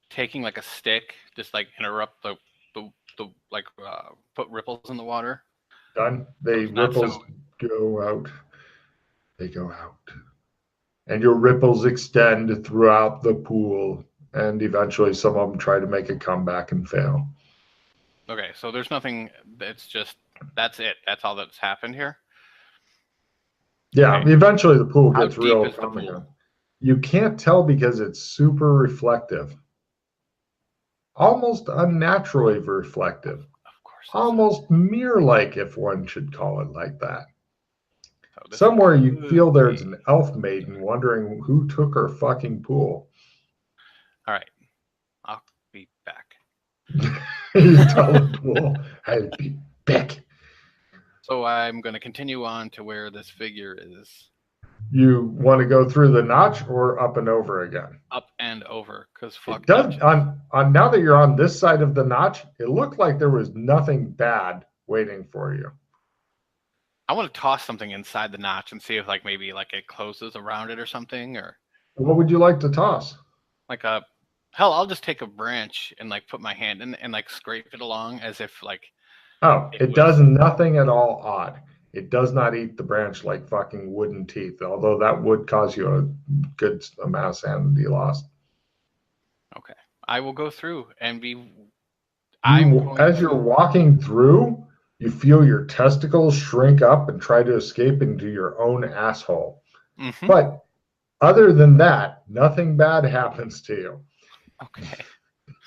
taking like a stick, just like interrupt the like put ripples in the water.
Done. The ripples go out. They go out. And your ripples extend throughout the pool. And eventually some of them try to make a comeback and fail.
Okay, so there's nothing, it's just, that's it. That's all that's happened here.
Yeah,
okay.
Eventually the pool
How
gets
deep
real.
is the pool?
You can't tell because it's super reflective. Almost unnaturally reflective.
Of course
almost mirror-like, if one should call it like that.
So
Somewhere you feel there's an elf maiden wondering who took her fucking pool.
All right. I'll be back.
You tell the pool, I'll be back.
So I'm going to continue on to where this figure is.
You want to go through the notch or up and over again?
Up and over, because fuck.
It does, on now that you're on this side of the notch, it looked like there was nothing bad waiting for you.
I want to toss something inside the notch and see if maybe it closes around it or something, or
What would you like to toss?
hell, I'll just take a branch and put my hand in and scrape it along as if
Oh, it does nothing at all odd. It does not eat the branch like fucking wooden teeth, although that would cause you a good amount of sanity loss.
Okay. I will go through and be.
As you're walking through, you feel your testicles shrink up and try to escape into your own asshole.
Mm-hmm.
But other than that, nothing bad happens to you.
Okay.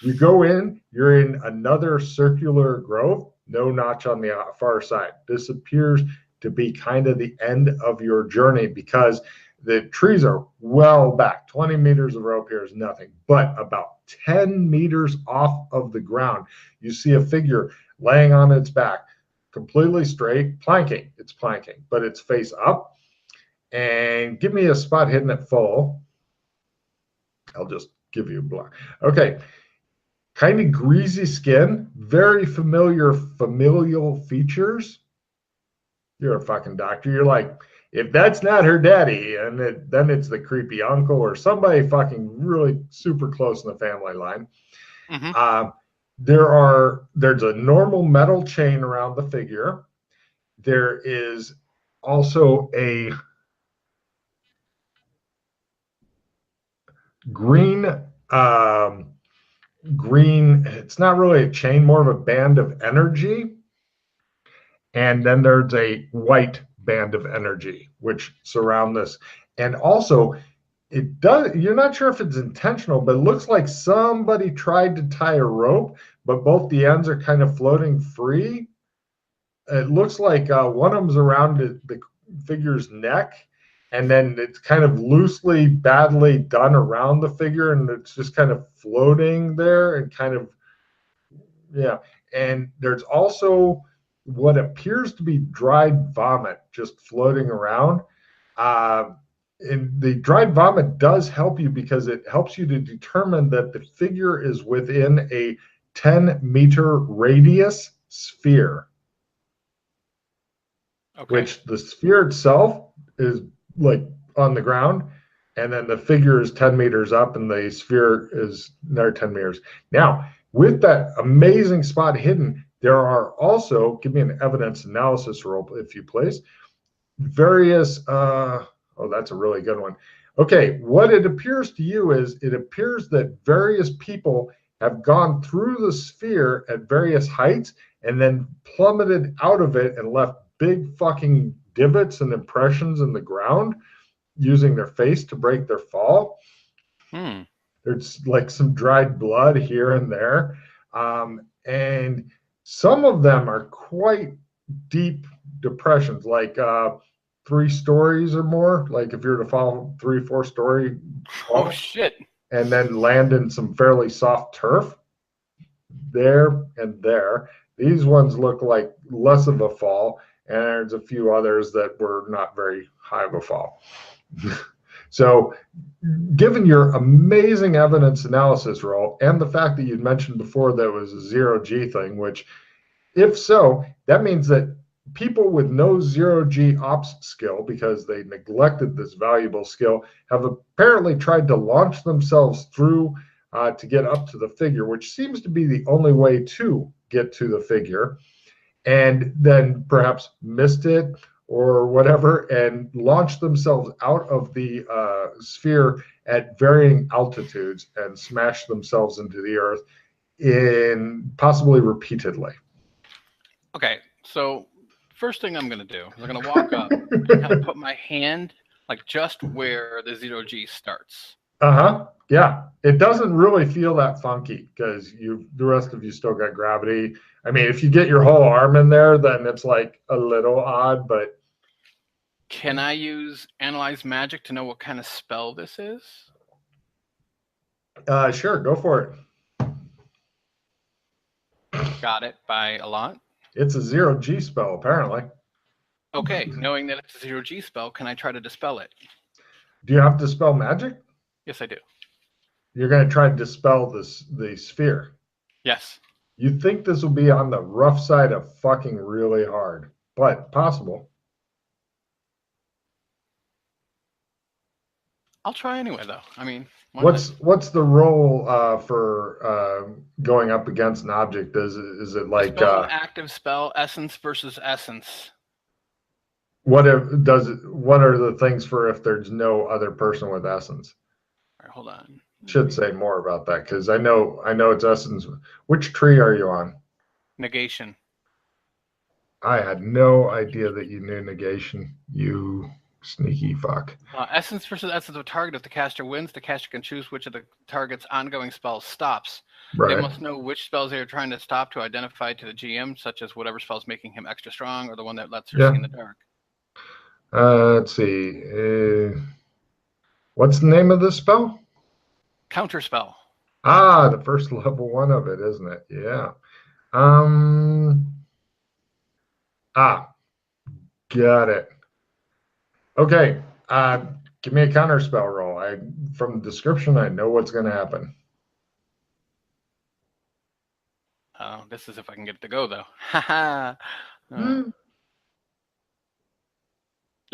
You go in, you're in another circular grove, no notch on the far side. This appears to be kind of the end of your journey because the trees are well back. 20 meters of rope here is nothing, but about 10 meters off of the ground, you see a figure laying on its back, completely straight, planking. It's planking, but it's face up. And give me a spot hidden at full. I'll just give you a block. Okay. Kind of greasy skin, very familiar familial features. You're a fucking doctor. You're like, if that's not her daddy, and then it's the creepy uncle or somebody fucking really super close in the family line.
Mm-hmm.
There's a normal metal chain around the figure. There is also a green, it's not really a chain, more of a band of energy. And then there's a white band of energy which surround this. And also, you're not sure if it's intentional, but it looks like somebody tried to tie a rope, but both the ends are kind of floating free. It looks like one of them's around the figure's neck, and then it's kind of loosely, badly done around the figure, and it's just kind of floating there and kind of, yeah. And there's also what appears to be dried vomit just floating around. And the dried vomit does help you because it helps you to determine that the figure is within a 10-meter radius sphere.
Okay.
Which the sphere itself is on the ground, and then the figure is 10 meters up, and the sphere is another 10 meters. Now, with that amazing spot hidden, there are also, give me an evidence analysis roll, if you please, various, that's a really good one. Okay, what it appears to you is, it appears that various people have gone through the sphere at various heights and then plummeted out of it and left big fucking divots and impressions in the ground using their face to break their fall. There's some dried blood here and there. And some of them are quite deep depressions, 3 stories or more. If you're to fall 3-4 story.
Oh shit.
And then land in some fairly soft turf there and there. These ones look like less of a fall, and there's a few others that were not very high of a fall. So, given your amazing evidence analysis roll and the fact that you'd mentioned before that it was a 0G thing, which, if so, that means that people with no 0G ops skill, because they neglected this valuable skill, have apparently tried to launch themselves through to get up to the figure, which seems to be the only way to get to the figure, and then perhaps missed it or whatever, and launched themselves out of the sphere at varying altitudes and smashed themselves into the earth possibly repeatedly.
Okay, so first thing I'm going to do is I'm going to walk up and kind of put my hand just where the 0G starts.
Uh-huh. Yeah. It doesn't really feel that funky because the rest of you still got gravity. I mean, if you get your whole arm in there, then it's like a little odd, but
Can I use Analyze Magic to know what kind of spell this is?
sure, go for it.
Got it by a lot.
It's a 0G spell, apparently.
Okay, knowing that it's a 0G spell, can I try to dispel it?
Do you have to dispel magic?
Yes, I do.
You're going to try to dispel the sphere.
Yes.
You think this will be on the rough side of fucking really hard, but possible.
I'll try anyway, though. I mean,
what's the role for going up against an object? Is it like
spell an active spell, essence versus essence?
What are the things for if there's no other person with essence?
All right, hold on.
Should say more about that because I know it's essence. Which tree are you on?
Negation.
I had no idea that you knew negation. You sneaky fuck.
Essence versus essence of target. If the caster wins, the caster can choose which of the target's ongoing spells stops.
Right.
They must know which spells they are trying to stop to identify to the GM, such as whatever spell's making him extra strong or the one that lets her see in the dark.
Let's see. What's the name of this spell?
Counter spell.
Ah, the first level one of it, isn't it? Yeah. Got it. Okay. Give me a counter spell roll. From the description, I know what's going to happen.
Oh, this is if I can get it to go, though. Haha. There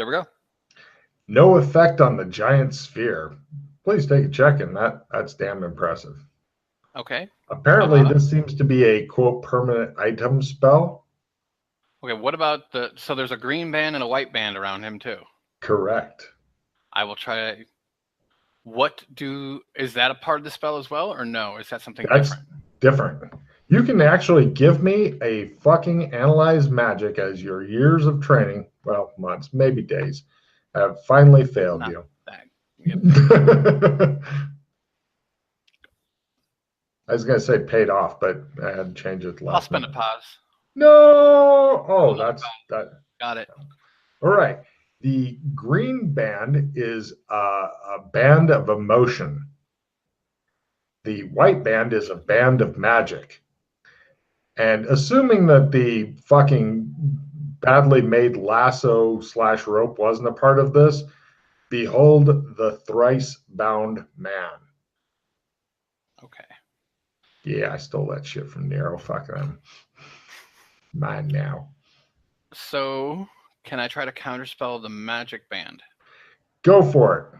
we go.
No effect on the giant sphere. Please take a check, and that's damn impressive.
Okay.
Apparently, this seems to be a, quote, permanent item spell.
Okay, what about so there's a green band and a white band around him, too?
Correct.
I will try. Is that a part of the spell as well, or no? Is that something
different? You can actually give me a fucking Analyze Magic as your years of training, well, months, maybe days, have finally failed you.
Yep.
I was going to say paid off, but I had to change it last
I'll spend a pause.
No! Oh, that's that.
Got it.
All right. The green band is a band of emotion. The white band is a band of magic. And assuming that the fucking badly made lasso / rope wasn't a part of this, behold the thrice bound man.
Okay.
Yeah, I stole that shit from Nero. Fuck them. Mine now.
So, can I try to counterspell the magic band?
Go for it.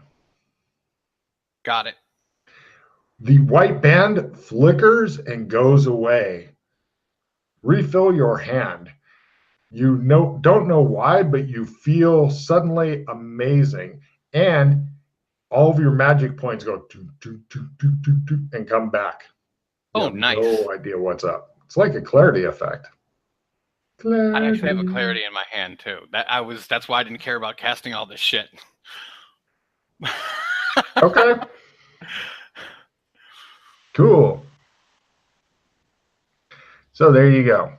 Got it.
The white band flickers and goes away. Refill your hand. You don't know why, but you feel suddenly amazing, and all of your magic points go and come back.
Oh, nice.
No idea what's up. It's like a clarity effect.
I actually have a clarity in my hand too. That's why I didn't care about casting all this shit.
Okay. Cool. So there you go.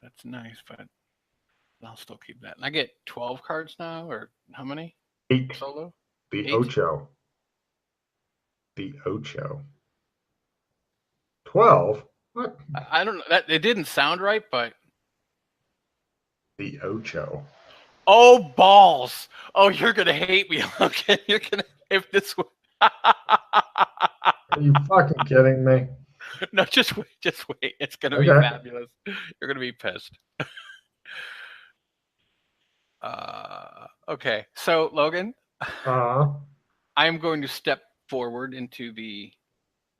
That's nice, but I'll still keep that. And I get 12 cards now, or how many?
8.
Solo?
The
8?
Ocho. The Ocho. 12? What?
I don't know. It didn't sound right, but...
The Ocho.
Oh, balls! Oh, you're going to hate me, Logan. You're going to... If this were...
Are you fucking kidding me?
No, just wait. It's going to be fabulous. You're going to be pissed. Okay, so, Logan, I'm going to step forward into the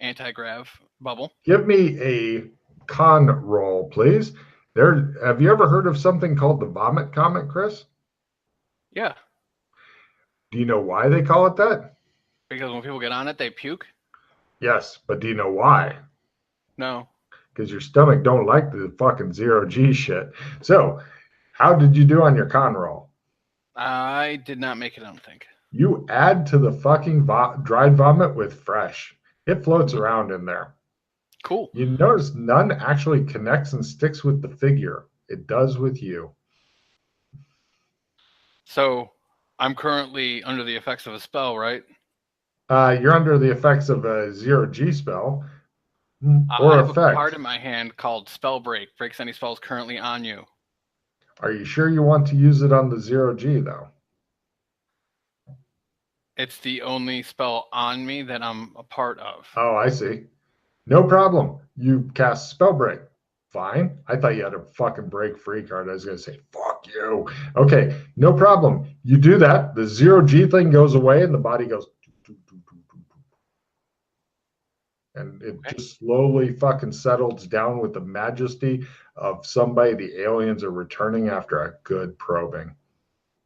anti-grav bubble.
Give me a con roll, please. Have you ever heard of something called the vomit comet, Chris?
Yeah.
Do you know why they call it that?
Because when people get on it, they puke?
Yes, but do you know why?
No.
Because your stomach don't like the fucking 0G shit. So How did you do on your con roll?
I did not make it, I don't think.
You add to the fucking dried vomit with fresh. It floats around in there.
Cool.
You notice none actually connects and sticks with the figure. It does with you.
So I'm currently under the effects of a spell, right?
You're under the effects of a 0G spell
I
or
have
effect.
a card in my hand called Spell Break. Breaks any spells currently on you.
Are you sure you want to use it on the 0G, though?
It's the only spell on me that I'm a part of.
Oh, I see. No problem. You cast Spell Break. Fine. I thought you had a fucking break free card. I was going to say, fuck you. Okay, no problem. You do that. The 0G thing goes away and the body goes. And it just slowly fucking settles down with the majesty of somebody the aliens are returning after a good probing.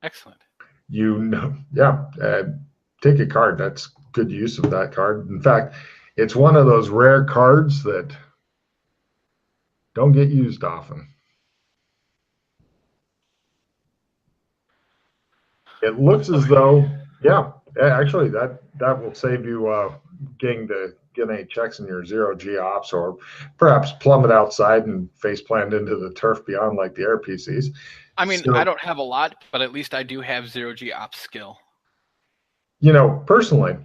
Excellent.
You know, yeah. Take a card. That's good use of that card. In fact, it's one of those rare cards that don't get used often. It looks as though, yeah, actually that will save you getting any checks in your 0G ops, or perhaps plummet outside and face plant into the turf beyond like the air PCs.
I mean, I don't have a lot, but at least I do have 0G ops skill.
You know, personally,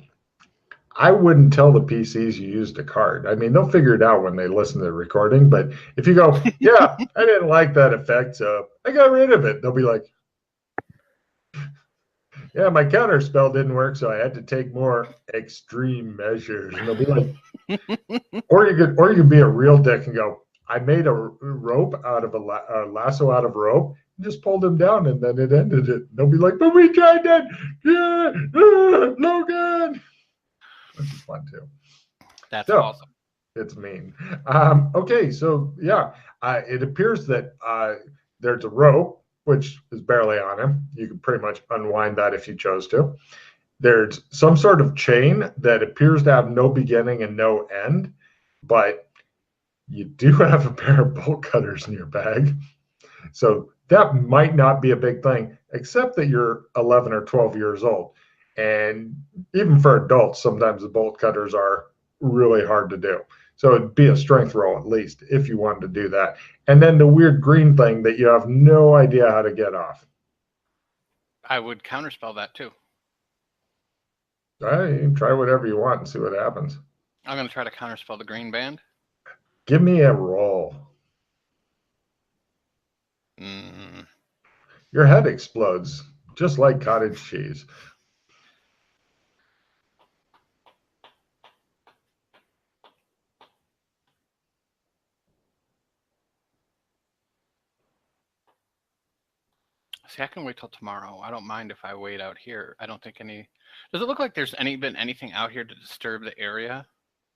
I wouldn't tell the PCs you used a card. I mean, they'll figure it out when they listen to the recording. But if you go, yeah, I didn't like that effect, so I got rid of it, they'll be like, yeah, my counter spell didn't work, so I had to take more extreme measures. And they'll be like, or you could be a real dick and go, I made a rope out of a lasso out of rope, and just pulled him down, and then it ended it. They'll be like, but we tried that, yeah, Logan. Which is fun too.
That's awesome.
It's mean. Okay, so yeah, it appears that there's a rope which is barely on him. You can pretty much unwind that if you chose to. There's some sort of chain that appears to have no beginning and no end, but you do have a pair of bolt cutters in your bag. So that might not be a big thing, except that you're 11 or 12 years old. And even for adults, sometimes the bolt cutters are really hard to do. So it'd be a strength roll at least if you wanted to do that. And then the weird green thing that you have no idea how to get off.
I would counterspell that too.
You can try whatever you want and see what happens.
I'm going to try to counterspell the green band.
Give me a roll. Your head explodes, just like cottage cheese.
See, I can wait till tomorrow. I don't mind if I wait out here. I don't think any... Does it look like there's been anything out here to disturb the area?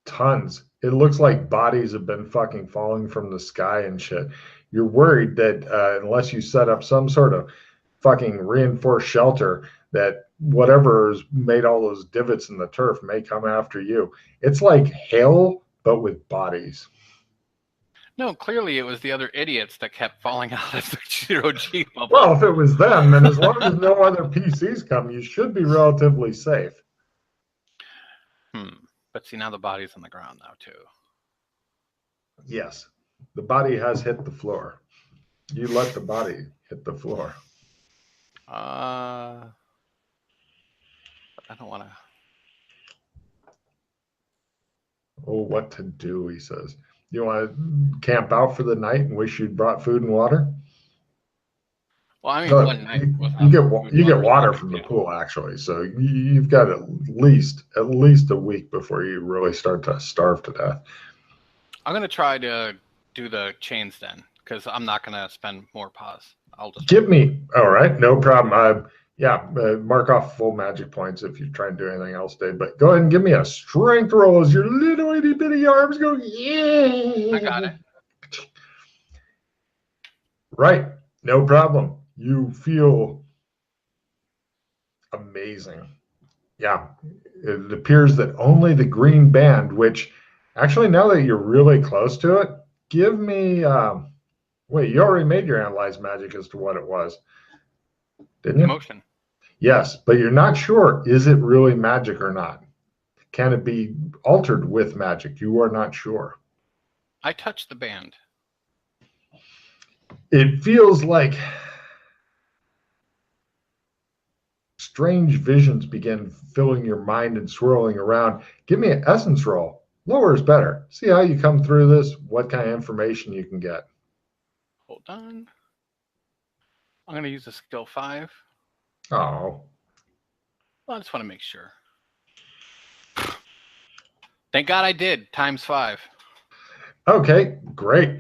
Tons. It looks like bodies have been fucking falling from the sky and shit. You're worried that unless you set up some sort of fucking reinforced shelter, that whatever's made all those divots in the turf may come after you. It's like hail, but with bodies.
No, clearly it was the other idiots that kept falling out of the 0G bubble.
Well, if it was them, then as long as no other PCs come, you should be relatively safe.
But see, now the body's on the ground now, too.
Yes. The body has hit the floor. You let the body hit the floor.
I don't want to...
Oh, what to do, he says. You want to camp out for the night and wish you'd brought food and water?
Well, I mean, one night.
You get water from the pool, actually. So you've got at least a week before you really start to starve to death.
I'm going to try to do the chains then, because I'm not going to spend more pause. I'll just
give me. All right, no problem. Mark off full magic points if you try and do anything else, Dave. But go ahead and give me a strength roll as your little itty bitty arms go. Yeah,
I got it.
Right, no problem. You feel amazing. Yeah, it appears that only the green band, which actually now that you're really close to it, give me Wait, you already made your analyze magic as to what it was, didn't you?
Emotion.
Yes, but you're not sure. Is it really magic or not? Can it be altered with magic? You are not sure.
I touched the band.
It feels like strange visions begin filling your mind and swirling around. Give me an essence roll. Lower is better. See how you come through this, what kind of information you can get.
Hold on. I'm going to use a skill 5.
Oh,
Well, I just want to make sure. Thank God I did. Times 5.
okay, great.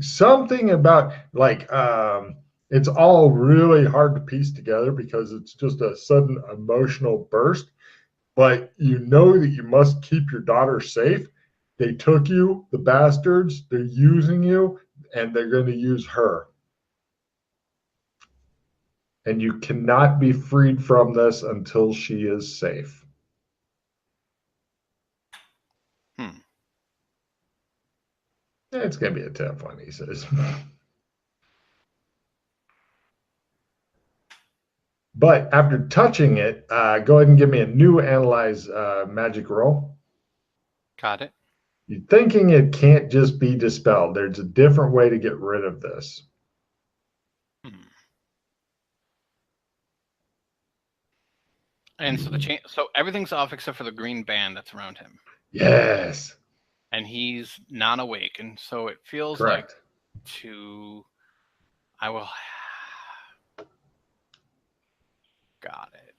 Something about like it's all really hard to piece together because it's just a sudden emotional burst. But you know that you must keep your daughter safe. They took you, the bastards. They're using you, and they're going to use her. And you cannot be freed from this until she is safe. It's going to be a tough one, he says. But after touching it, go ahead and give me a new analyze magic roll.
Got it.
You're thinking it can't just be dispelled. There's a different way to get rid of this.
And so so everything's off except for the green band that's around him.
Yes.
And he's not awake, and so it feels
Correct.
like I will. Got it.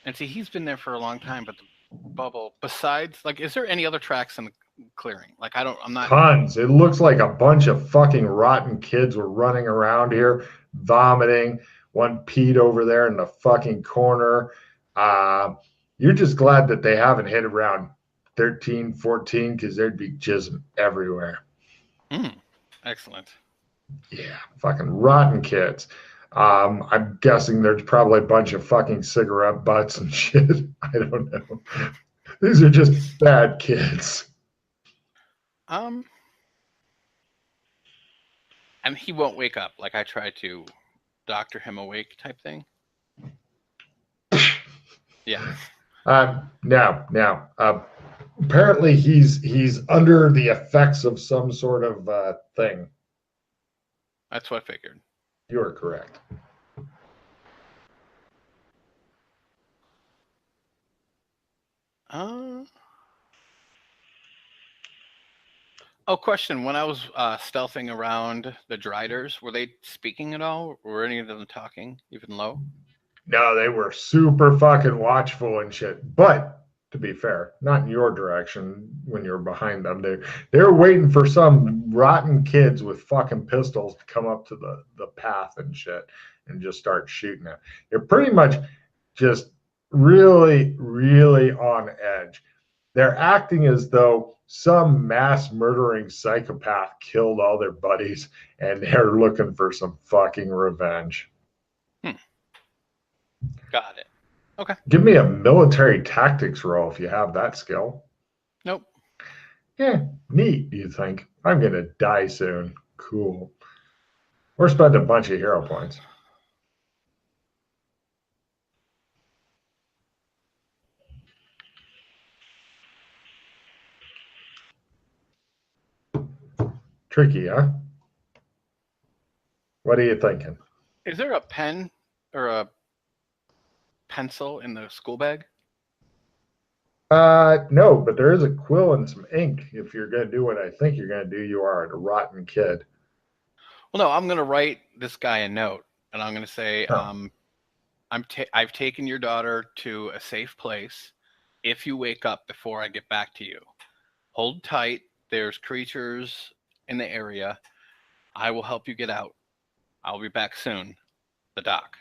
And see, he's been there for a long time, but the bubble. Besides, like, is there any other tracks in the clearing? Like, I'm not.
Tons. It looks like a bunch of fucking rotten kids were running around here, vomiting. One peed over there in the fucking corner. You're just glad that they haven't hit around 13, 14, because there'd be jism everywhere.
Excellent.
Yeah, fucking rotten kids. I'm guessing there's probably a bunch of fucking cigarette butts and shit. I don't know. These are just bad kids.
And he won't wake up. Like I try to doctor him awake type thing. Yeah.
Now, apparently he's under the effects of some sort of thing.
That's what I figured.
You are correct.
Question. When I was stealthing around the Driders, were they speaking at all? Were any of them talking, even low?
No, they were super fucking watchful and shit. But to be fair, not in your direction when you're behind them. They're waiting for some rotten kids with fucking pistols to come up to the path and shit and just start shooting it. You're pretty much just really, really on edge. They're acting as though some mass murdering psychopath killed all their buddies and they're looking for some fucking revenge.
Got it. Okay.
Give me a military tactics roll if you have that skill.
Nope.
Yeah, neat, you think. I'm going to die soon. Cool. Or spend a bunch of hero points. Tricky, huh? What are you thinking?
Is there a pen or a pencil in the school bag?
No, but there is a quill and some ink. If you're going to do what I think you're going to do, you are a rotten kid.
Well, no, I'm going to write this guy a note, and I'm going to say, I've taken your daughter to a safe place. If you wake up before I get back to you, hold tight. There's creatures in the area. I will help you get out. I'll be back soon. The doc.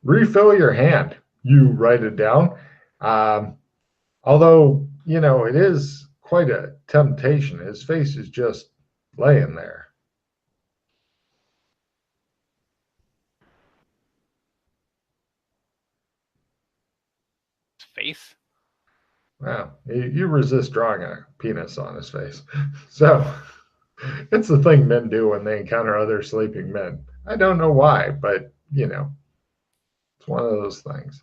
Refill your hand. You write it down. Although, it is quite a temptation. His face is just laying there.
His face?
Wow, you resist drawing a penis on his face. So it's the thing men do when they encounter other sleeping men. I don't know why, but it's one of those things.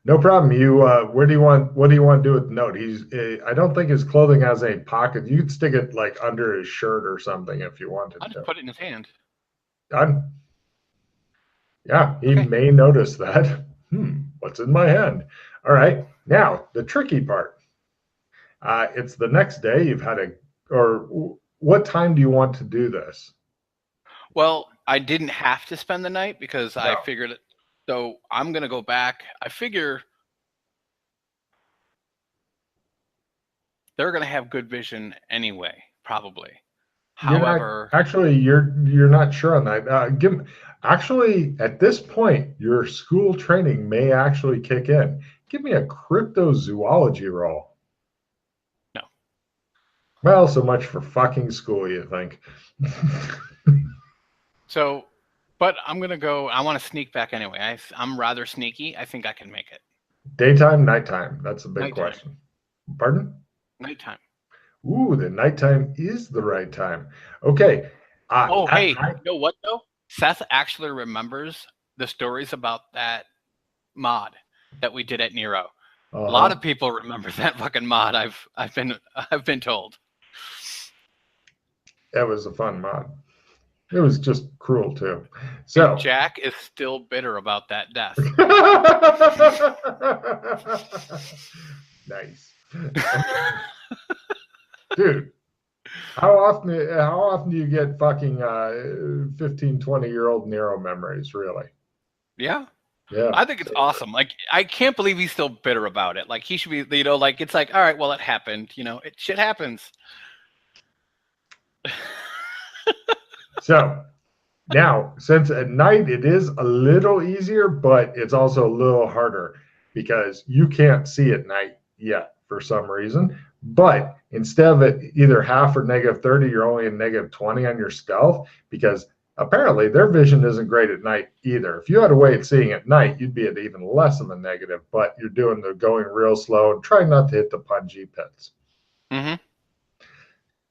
No problem. Where do you want? What do you want to do with the note? I don't think his clothing has any pockets. You could stick it like under his shirt or something if you wanted
I'll
to.
just put it in his hand.
Done. Yeah, he
Okay.
may notice that. What's in my hand? All right. Now the tricky part. It's the next day. Or what time do you want to do this?
Well, I didn't have to spend the night because I
No.
figured it. So I'm gonna go back. I figure they're gonna have good vision anyway, probably. However,
You're not sure on that. Actually, at this point, your school training may actually kick in. Give me a cryptozoology roll.
no.
Well, so much for fucking school, you think?
So, but I'm gonna go. I want to sneak back anyway. I'm rather sneaky. I think I can make it.
Daytime, nighttime. That's a big
Nighttime.
question. Pardon?
Nighttime.
Ooh, the nighttime is the right time. Okay.
Oh,
At
hey,
night,
you know what though? Seth actually remembers the stories about that mod that we did at Nero. A lot of people remember that fucking mod. I've been told.
that was a fun mod. It was just cruel too. So
And Jack is still bitter about that death.
Nice. Dude, how often do you get fucking 15, 20-year-old Nero memories, really?
Yeah.
Yeah.
I think it's awesome. Like, I can't believe he's still bitter about it. Like, he should be, like, it's like, all right, well, it happened. Shit happens.
So now, since at night it is a little easier, but it's also a little harder because you can't see at night yet for some reason. But instead of it either half or -30, you're only in -20 on your stealth because apparently their vision isn't great at night either. If you had a way of seeing at night, you'd be at even less of a negative, but you're doing the going real slow and trying not to hit the punji pits.
Mm-hmm.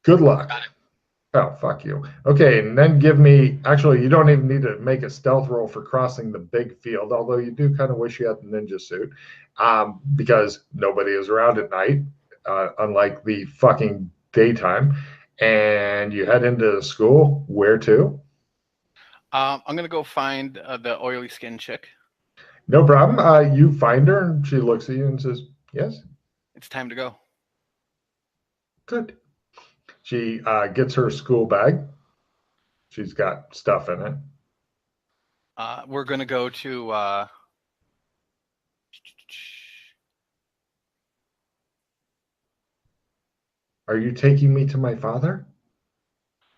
Good luck. Oh, fuck you. Okay, and then actually, you don't even need to make a stealth roll for crossing the big field, although you do kind of wish you had the ninja suit, because nobody is around at night, unlike the fucking daytime. And you head into school. Where to?
I'm going to go find the oily skin chick.
No problem. You find her, and she looks at you and says, yes.
It's time to go.
Good. She gets her school bag. She's got stuff in it.
We're going to go to...
Are you taking me to my father?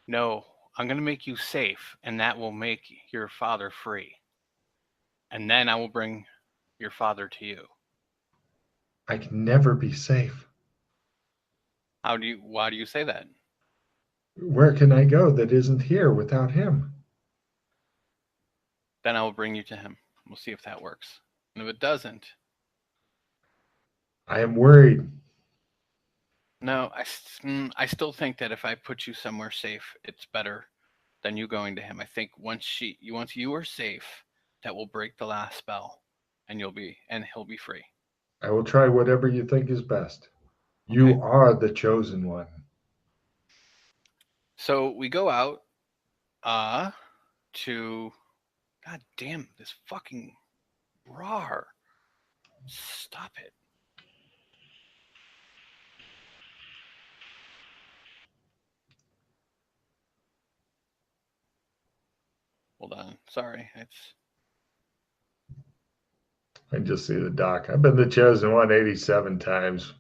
No, I'm going to make you safe, and that will make your father free. And then I will bring your father to you.
I can never be safe.
Why do you say that?
Where can I go that isn't here without him?
Then I will bring you to him. We'll see if that works. And if it doesn't...
I am worried.
No, I still think that if I put you somewhere safe, it's better than you going to him. I think once you are safe, that will break the last spell, and he'll be free.
I will try whatever you think is best. You are the chosen one.
So we go out to... God damn, this fucking rawr. Stop it. Hold on. Sorry.
I just see the doc. I've been the chosen one 87 times.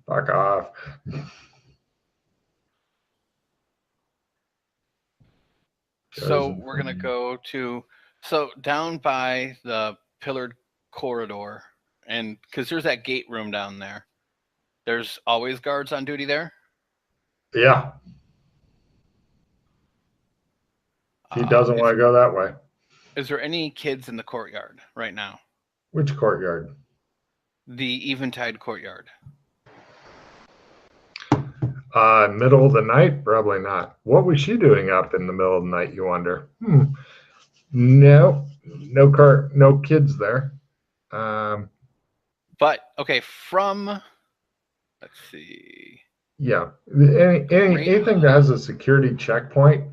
Fuck off.
So we're going to go to... So down by the pillared corridor, and because there's that gate room down there, there's always guards on duty there.
Yeah. He doesn't want to go that way.
Is there any kids in the courtyard right now?
Which courtyard?
The Eventide Courtyard.
Middle of the night? Probably not. What was she doing up in the middle of the night, you wonder? No car, no kids there.
But okay, let's see.
Yeah, anything that has a security checkpoint.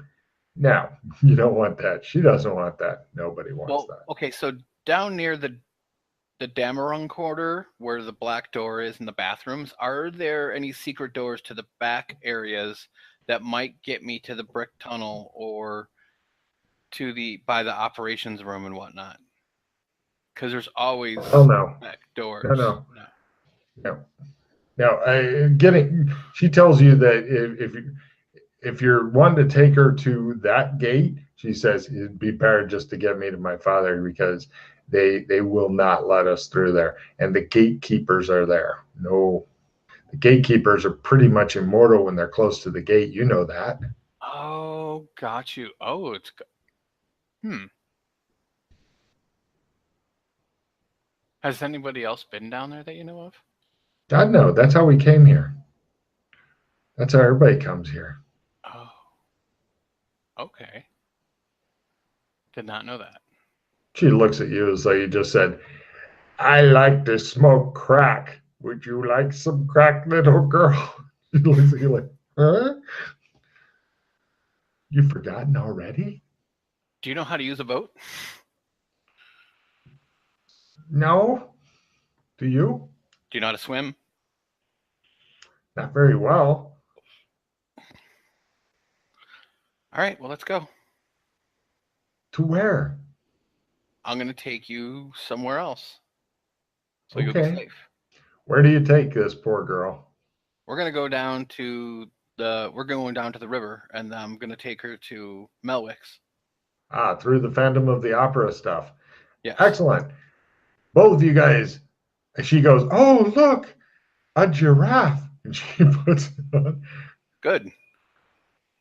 No, you don't want that. She doesn't want that. Nobody wants that.
Okay, so down near the Damarung quarter, where the black door is in the bathrooms, are there any secret doors to the back areas that might get me to the brick tunnel or to by the operations room and whatnot? Because there's always back doors.
No. She tells you that if you're wanting to take her to that gate, she says it'd be better just to get me to my father because they will not let us through there. And the gatekeepers are there. No, the gatekeepers are pretty much immortal when they're close to the gate. You know that.
Oh, got you. Oh, Has anybody else been down there that you know of?
God, no. That's how we came here. That's how everybody comes here.
Oh. Okay. Did not know that.
She looks at you as though you just said, I like to smoke crack. Would you like some crack, little girl? She looks at you like, huh? You've forgotten already?
Do you know how to use a boat?
No. Do you?
Do you know how to swim?
Not very well.
All right, well, let's go.
To where?
I'm going to take you somewhere else. So you'll
Okay.
be safe.
Where do you take this poor girl?
We're going to go down to the river, and I'm going to take her to Melwick's.
Through the Phantom of the Opera stuff.
Yes.
Excellent. Both of you guys. And she goes, oh, look, a giraffe. And she puts it on.
Good.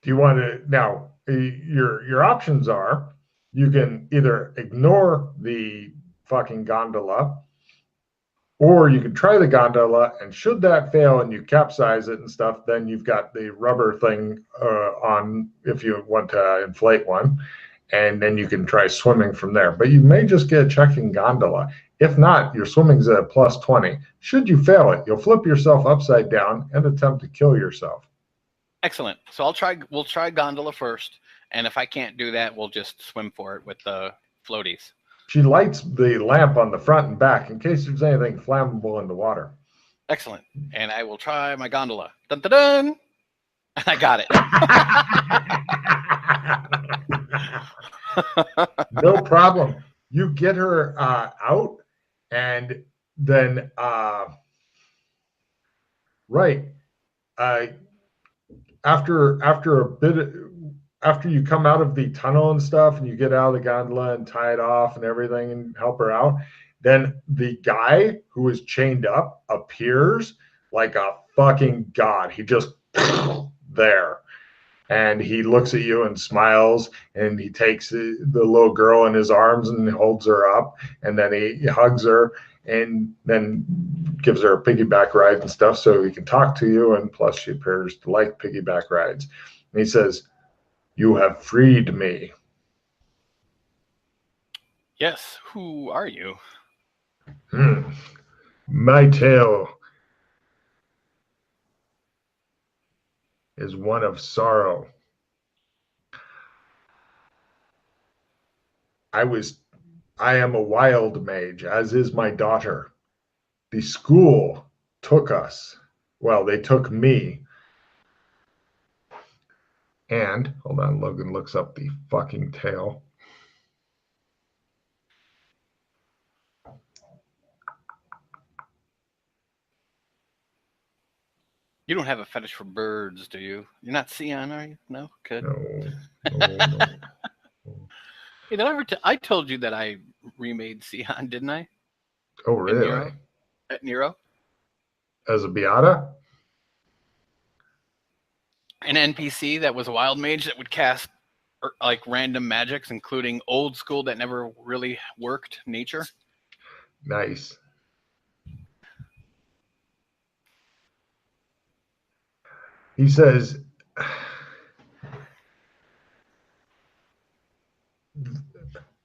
Do you want to now? Your options are you can either ignore the fucking gondola, or you can try the gondola, and should that fail and you capsize it and stuff, then you've got the rubber thing on if you want to inflate one, and then you can try swimming from there. But you may just get a checking gondola. If not, your swimming's at plus 20. Should you fail it, you'll flip yourself upside down and attempt to kill yourself.
Excellent. So we'll try gondola first, and if I can't do that, we'll just swim for it with the floaties.
She lights the lamp on the front and back in case there's anything flammable in the water.
Excellent. And I will try my gondola. Dun dun dun. I got
it. No problem. You get her out, and then after you come out of the tunnel and stuff, and you get out of the gondola and tie it off and everything and help her out, then the guy who is chained up appears like a fucking god. He just there. And he looks at you and smiles, and he takes the little girl in his arms and holds her up, and then he hugs her and then gives her a piggyback ride and stuff so he can talk to you, and plus she appears to like piggyback rides. And he says, you have freed me.
Yes. Who are you?
My tale is one of sorrow. I am a wild mage, as is my daughter. The school took us. Well, they took me. And, hold on, Logan looks up the fucking tale.
You don't have a fetish for birds, do you? You're not Sion, are you? No? Good.
No.
Hey, I told you that I remade Sion, didn't I?
Oh, really?
At Nero?
As a Beata?
An NPC that was a wild mage that would cast like random magics, including old school that never really worked, nature.
Nice. He says,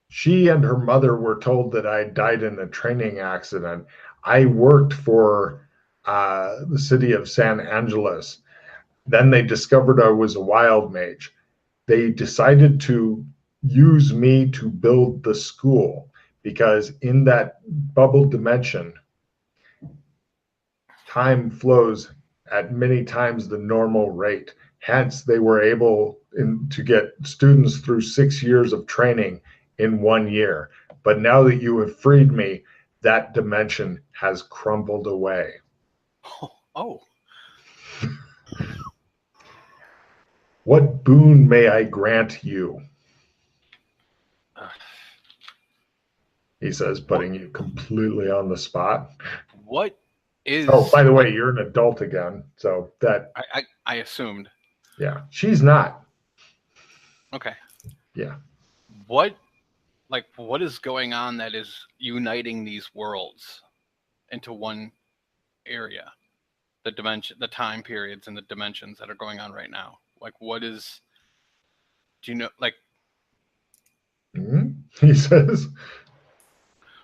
she and her mother were told that I died in a training accident. I worked for the city of San Angeles. Then they discovered I was a wild mage. They decided to use me to build the school because in that bubble dimension, time flows at many times the normal rate. Hence, they were able to get students through 6 years of training in 1 year. But now that you have freed me, that dimension has crumbled away.
Oh.
What boon may I grant you? He says, putting you completely on the spot.
What is...
Oh, by the way, you're an adult again. So that...
I assumed.
Yeah. She's not.
Okay.
Yeah.
What is going on that is uniting these worlds into one area? The dimension, the time periods and the dimensions that are going on right now. Like, what is... Do you know, like...
He says...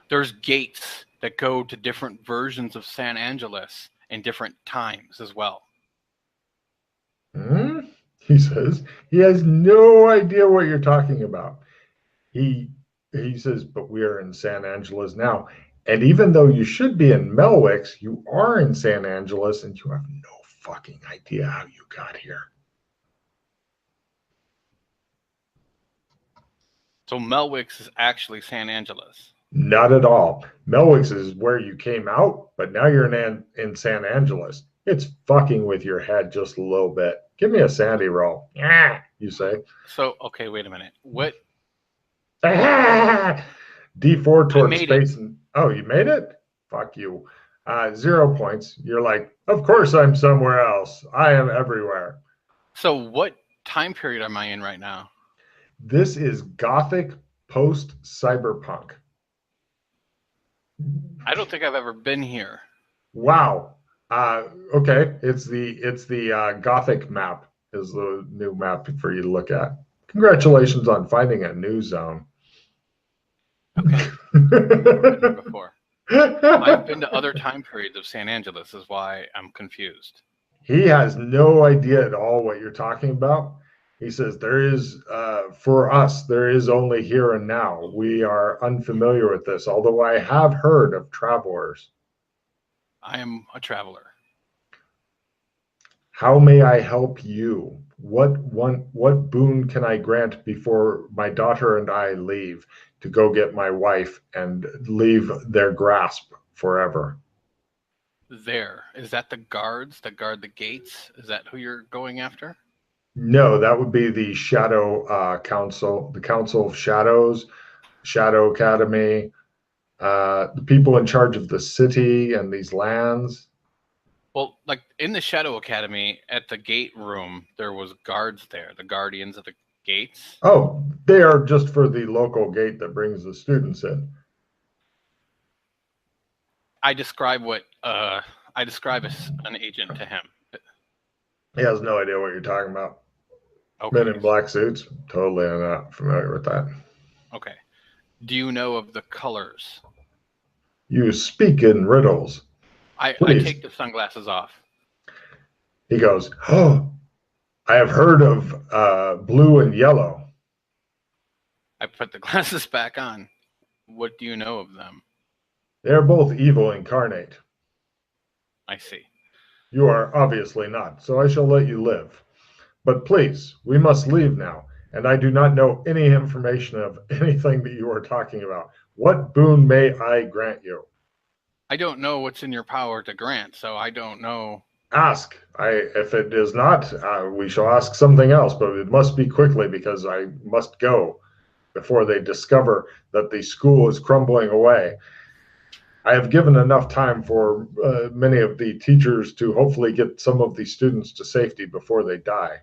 There's gates that go to different versions of San Angeles in different times as well.
He says he has no idea what you're talking about. He says, but we are in San Angeles now. And even though you should be in Melwix, you are in San Angeles and you have no fucking idea how you got here.
So Melwix is actually San Angeles.
Not at all. Melwix is where you came out, but now you're in San Angeles. It's fucking with your head just a little bit. Give me a Sandy roll. Yeah, you say.
So, okay, wait a minute. What?
D4 towards space. Oh, you made it? Fuck you. 0 points. You're like, of course I'm somewhere else. I am everywhere.
So what time period am I in right now?
This is Gothic post-cyberpunk.
I don't think I've ever been here.
Wow. Okay. It's the Gothic map is the new map for you to look at. Congratulations on finding a new zone.
Okay. I've been here before. I've been to other time periods of San Angeles, is why I'm confused.
He has no idea at all what you're talking about. He says there is, for us, there is only here and now. We are unfamiliar with this, although I have heard of travelers.
I am a traveler.
How may I help you? What boon can I grant before my daughter and I leave to go get my wife and leave their grasp forever?
There. Is that the guards that guard the gates? Is that who you're going after?
No, that would be the Shadow Council, the Council of Shadows, Shadow Academy, the people in charge of the city and these lands.
Well, like in the Shadow Academy, at the gate room, there was guards there, the guardians of the gates.
Oh, they are just for the local gate that brings the students in.
I describe as an agent to him.
He has no idea what you're talking about.
Okay.
Men in black suits, totally not familiar with that.
Okay. Do you know of the colors?
You speak in riddles.
I take the sunglasses off.
He goes, oh, I have heard of blue and yellow.
I put the glasses back on. What do you know of them?
They're both evil incarnate.
I see.
You are obviously not, so I shall let you live. But please, we must leave now, and I do not know any information of anything that you are talking about. What boon may I grant you?
I don't know what's in your power to grant, so I don't know.
Ask. If it is not, we shall ask something else, but it must be quickly because I must go before they discover that the school is crumbling away. I have given enough time for many of the teachers to hopefully get some of the students to safety before they die.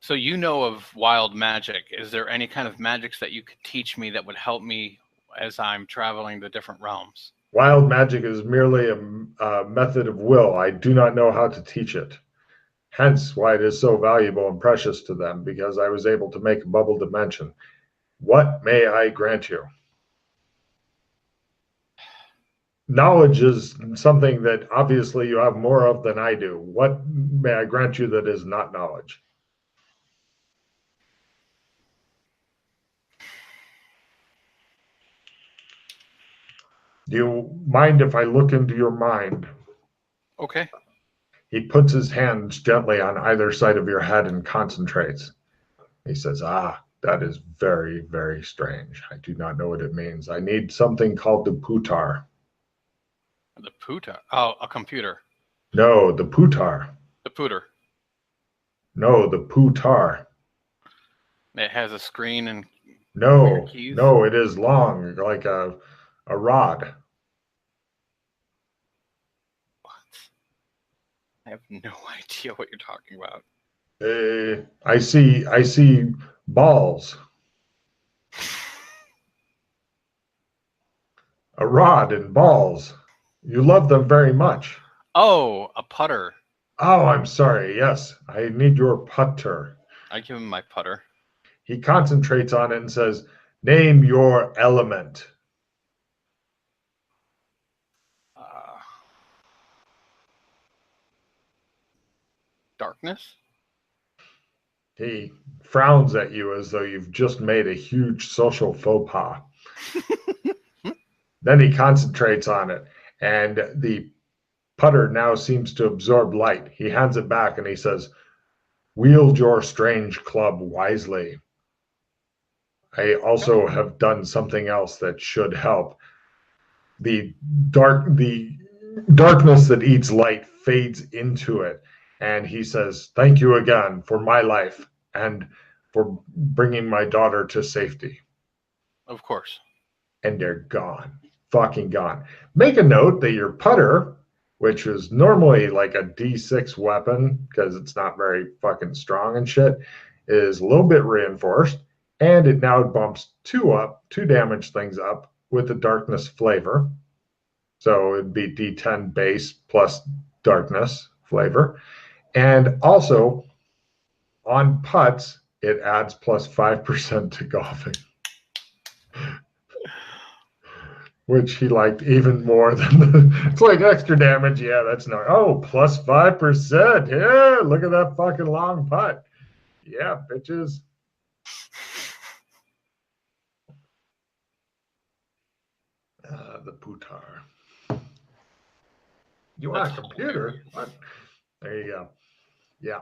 So you know of wild magic. Is there any kind of magics that you could teach me that would help me as I'm traveling the different realms?
Wild magic is merely a method of will. I do not know how to teach it. Hence why it is so valuable and precious to them, because I was able to make a bubble dimension. What may I grant you? Knowledge is something that obviously you have more of than I do. What may I grant you that is not knowledge? Do you mind if I look into your mind?
Okay.
He puts his hands gently on either side of your head and concentrates. He says, that is very, very strange. I do not know what it means. I need something called the putar.
The puta. Oh, a computer.
No, the putar.
The pooter.
No, the putar.
It has a screen and
No,
keys.
no, it is long, like a rod.
What? I have no idea what you're talking about.
I see balls. A rod and balls. You love them very much.
Oh, a putter.
Oh, I'm sorry. Yes, I need your putter.
I give him my putter.
He concentrates on it and says, name your element.
Darkness?
He frowns at you as though you've just made a huge social faux pas. Then he concentrates on it, and the putter now seems to absorb light. He hands it back and he says, wield your strange club wisely. I also have done something else that should help. The darkness that eats light fades into it. And he says, thank you again for my life and for bringing my daughter to safety.
Of course.
And they're gone. Fucking gone. Make a note that your putter, which is normally like a D6 weapon because it's not very fucking strong and shit, is a little bit reinforced. And it now bumps 2 damage things up with the darkness flavor. So it'd be D10 base plus darkness flavor. And also, on putts, it adds plus 5% to golfing. Which he liked even more than it's like extra damage. Yeah, that's not. Oh, plus 5%. Yeah, look at that fucking long putt. Yeah, bitches. The putar. You want a computer? What? There you go. Yeah.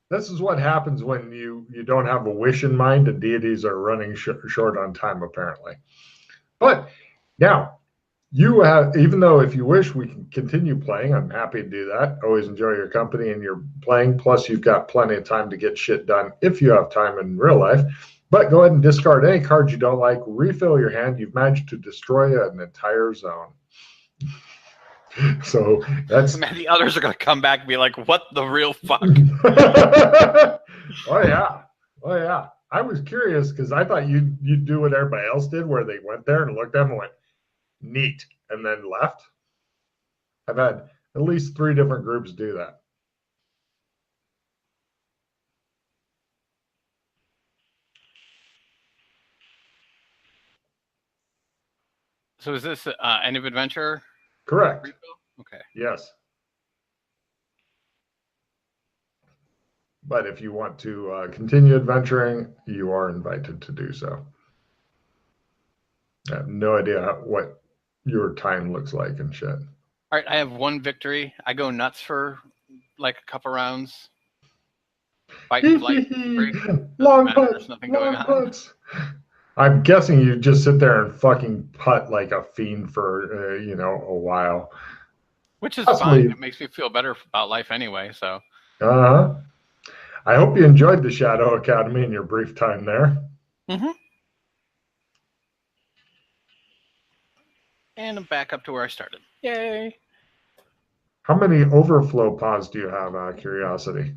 This is what happens when you don't have a wish in mind and deities are running short on time, apparently. But now, you have, even though if you wish we can continue playing, I'm happy to do that. Always enjoy your company and your playing. Plus, you've got plenty of time to get shit done if you have time in real life. But go ahead and discard any cards you don't like. Refill your hand. You've managed to destroy an entire zone. So that's.
Man, the others are going to come back and be like, what the real fuck?
Oh, yeah. Oh, yeah. I was curious because I thought you'd do what everybody else did, where they went there and looked at them and went, neat, and then left. I've had at least 3 different groups do that.
So is this End of Adventure?
Correct.
Okay.
Yes. But if you want to continue adventuring, you are invited to do so. I have no idea what your time looks like and shit.
All right, I have 1 victory. I go nuts for like a couple rounds. Fight and flight.
Long putts. Long putts. I'm guessing you just sit there and fucking putt like a fiend for a while.
Which is fine. It makes me feel better about life anyway. So.
I hope you enjoyed the Shadow Academy in your brief time there.
Mm-hmm. And I'm back up to where I started. Yay!
How many overflow pods do you have, out of curiosity?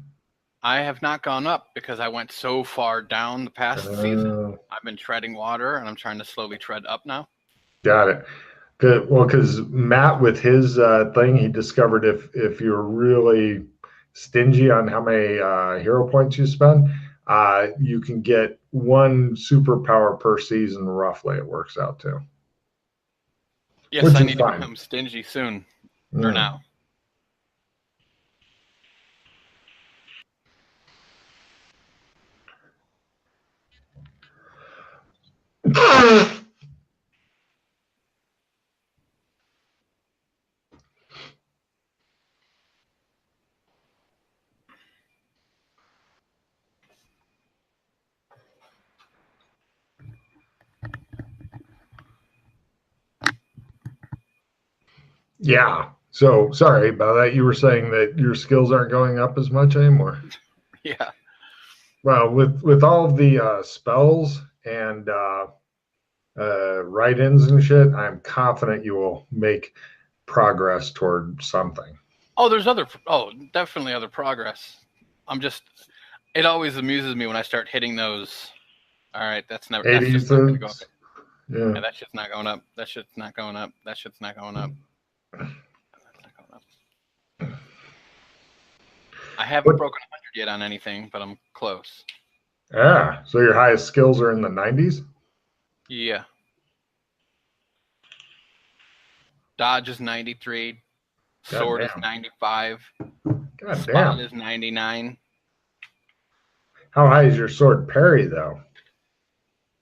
I have not gone up because I went so far down the past season. I've been treading water, and I'm trying to slowly tread up now.
Got it. Good. Well, because Matt, with his thing, he discovered if you're really stingy on how many hero points you spend, you can get one superpower per season. Roughly, it works out to.
Yes,
Which
I
is
need to
fine.
become stingy soon or now.
Yeah. So sorry about that. You were saying that your skills aren't going up as much anymore.
Yeah.
Well, with all of the spells and write-ins and shit, I'm confident you will make progress toward something.
Oh, there's definitely other progress. It always amuses me when I start hitting those. All right, that's just not going to go up.
Yeah,
that shit's not going up. That shit's not going up. That shit's not going up. That's not going up. I haven't broken 100 yet on anything, but I'm close.
Yeah. So your highest skills are in the 90s?
Yeah. Dodge is 93. Sword is 95.
God
Spot
damn.
is 99.
How high is your sword parry, though?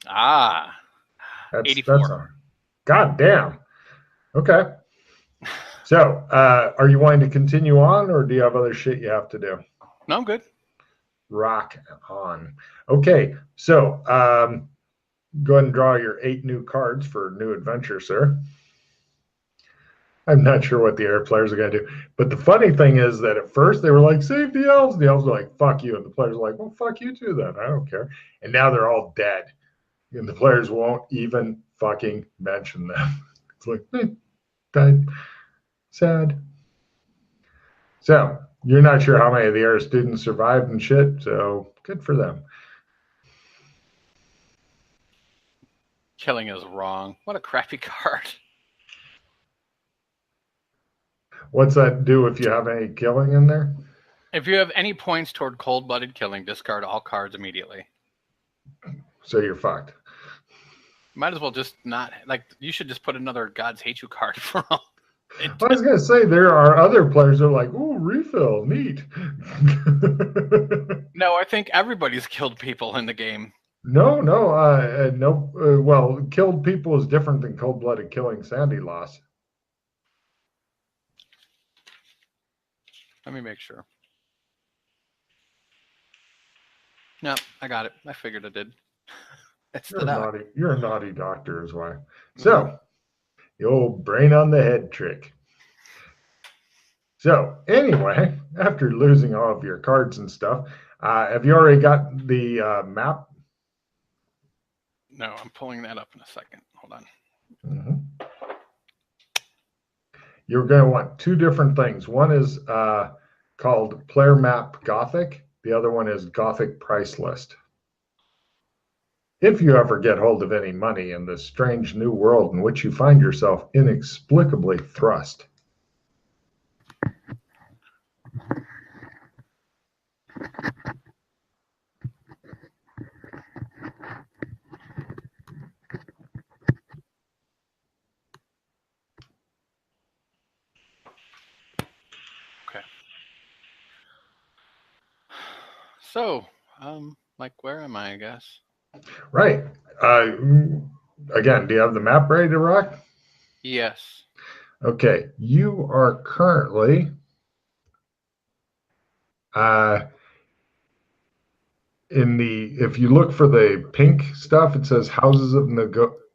That's 84.
That's God damn. Okay. So, are you wanting to continue on, or do you have other shit you have to do?
No, I'm good.
Rock on. Okay. So, go ahead and draw your 8 new cards for new adventure, sir. I'm not sure what the air players are going to do. But the funny thing is that at first they were like, save the elves. The elves were like, fuck you. And the players were like, well, fuck you too then. I don't care. And now they're all dead. And the players won't even fucking mention them. It's like, died. Sad. So, you're not sure how many of the air students survived and shit. So, good for them.
Killing is wrong. What a crappy card.
What's that do if you have any killing in there?
If you have any points toward cold-blooded killing, discard all cards immediately.
So you're fucked.
Might as well just not, you should just put another Gods Hate You card for all.
I was going to say, there are other players that are like, ooh, refill, neat.
No, I think everybody's killed people in the game.
No. Well, killed people is different than cold-blooded killing. Sandy lost.
Let me make sure. No, I got it. I figured it did.
You're a naughty doctor is why. So, the old brain on the head trick. So, anyway, after losing all of your cards and stuff, have you already got the map?
No, I'm pulling that up in a second. Hold on.
Mm-hmm. You're going to want 2 different things. One is called Player Map Gothic. The other one is Gothic Price List. If you ever get hold of any money in this strange new world in which you find yourself inexplicably thrust.
Okay. So, where am I guess?
Right. Again, do you have the map ready to rock?
Yes.
Okay. You are currently if you look for the pink stuff, it says Houses of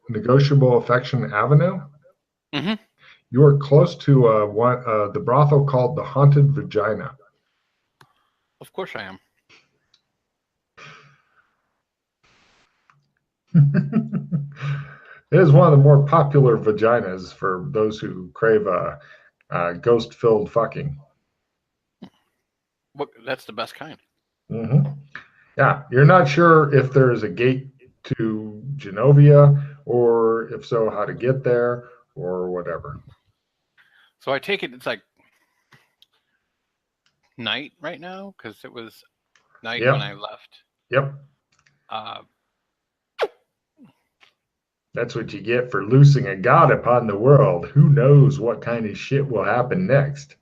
Negotiable Affection Avenue.
Mm-hmm.
You are close to the brothel called the Haunted Vagina.
Of course I am.
It is one of the more popular vaginas for those who crave ghost-filled fucking.
That's the best kind.
Mm-hmm. Yeah, you're not sure if there is a gate to Genovia, or if so, how to get there, or whatever.
So I take it it's like night right now because it was night
Yep.
when I left.
Yep.
Uh,
That's what you get for loosing a god upon the world. Who knows what kind of shit will happen next?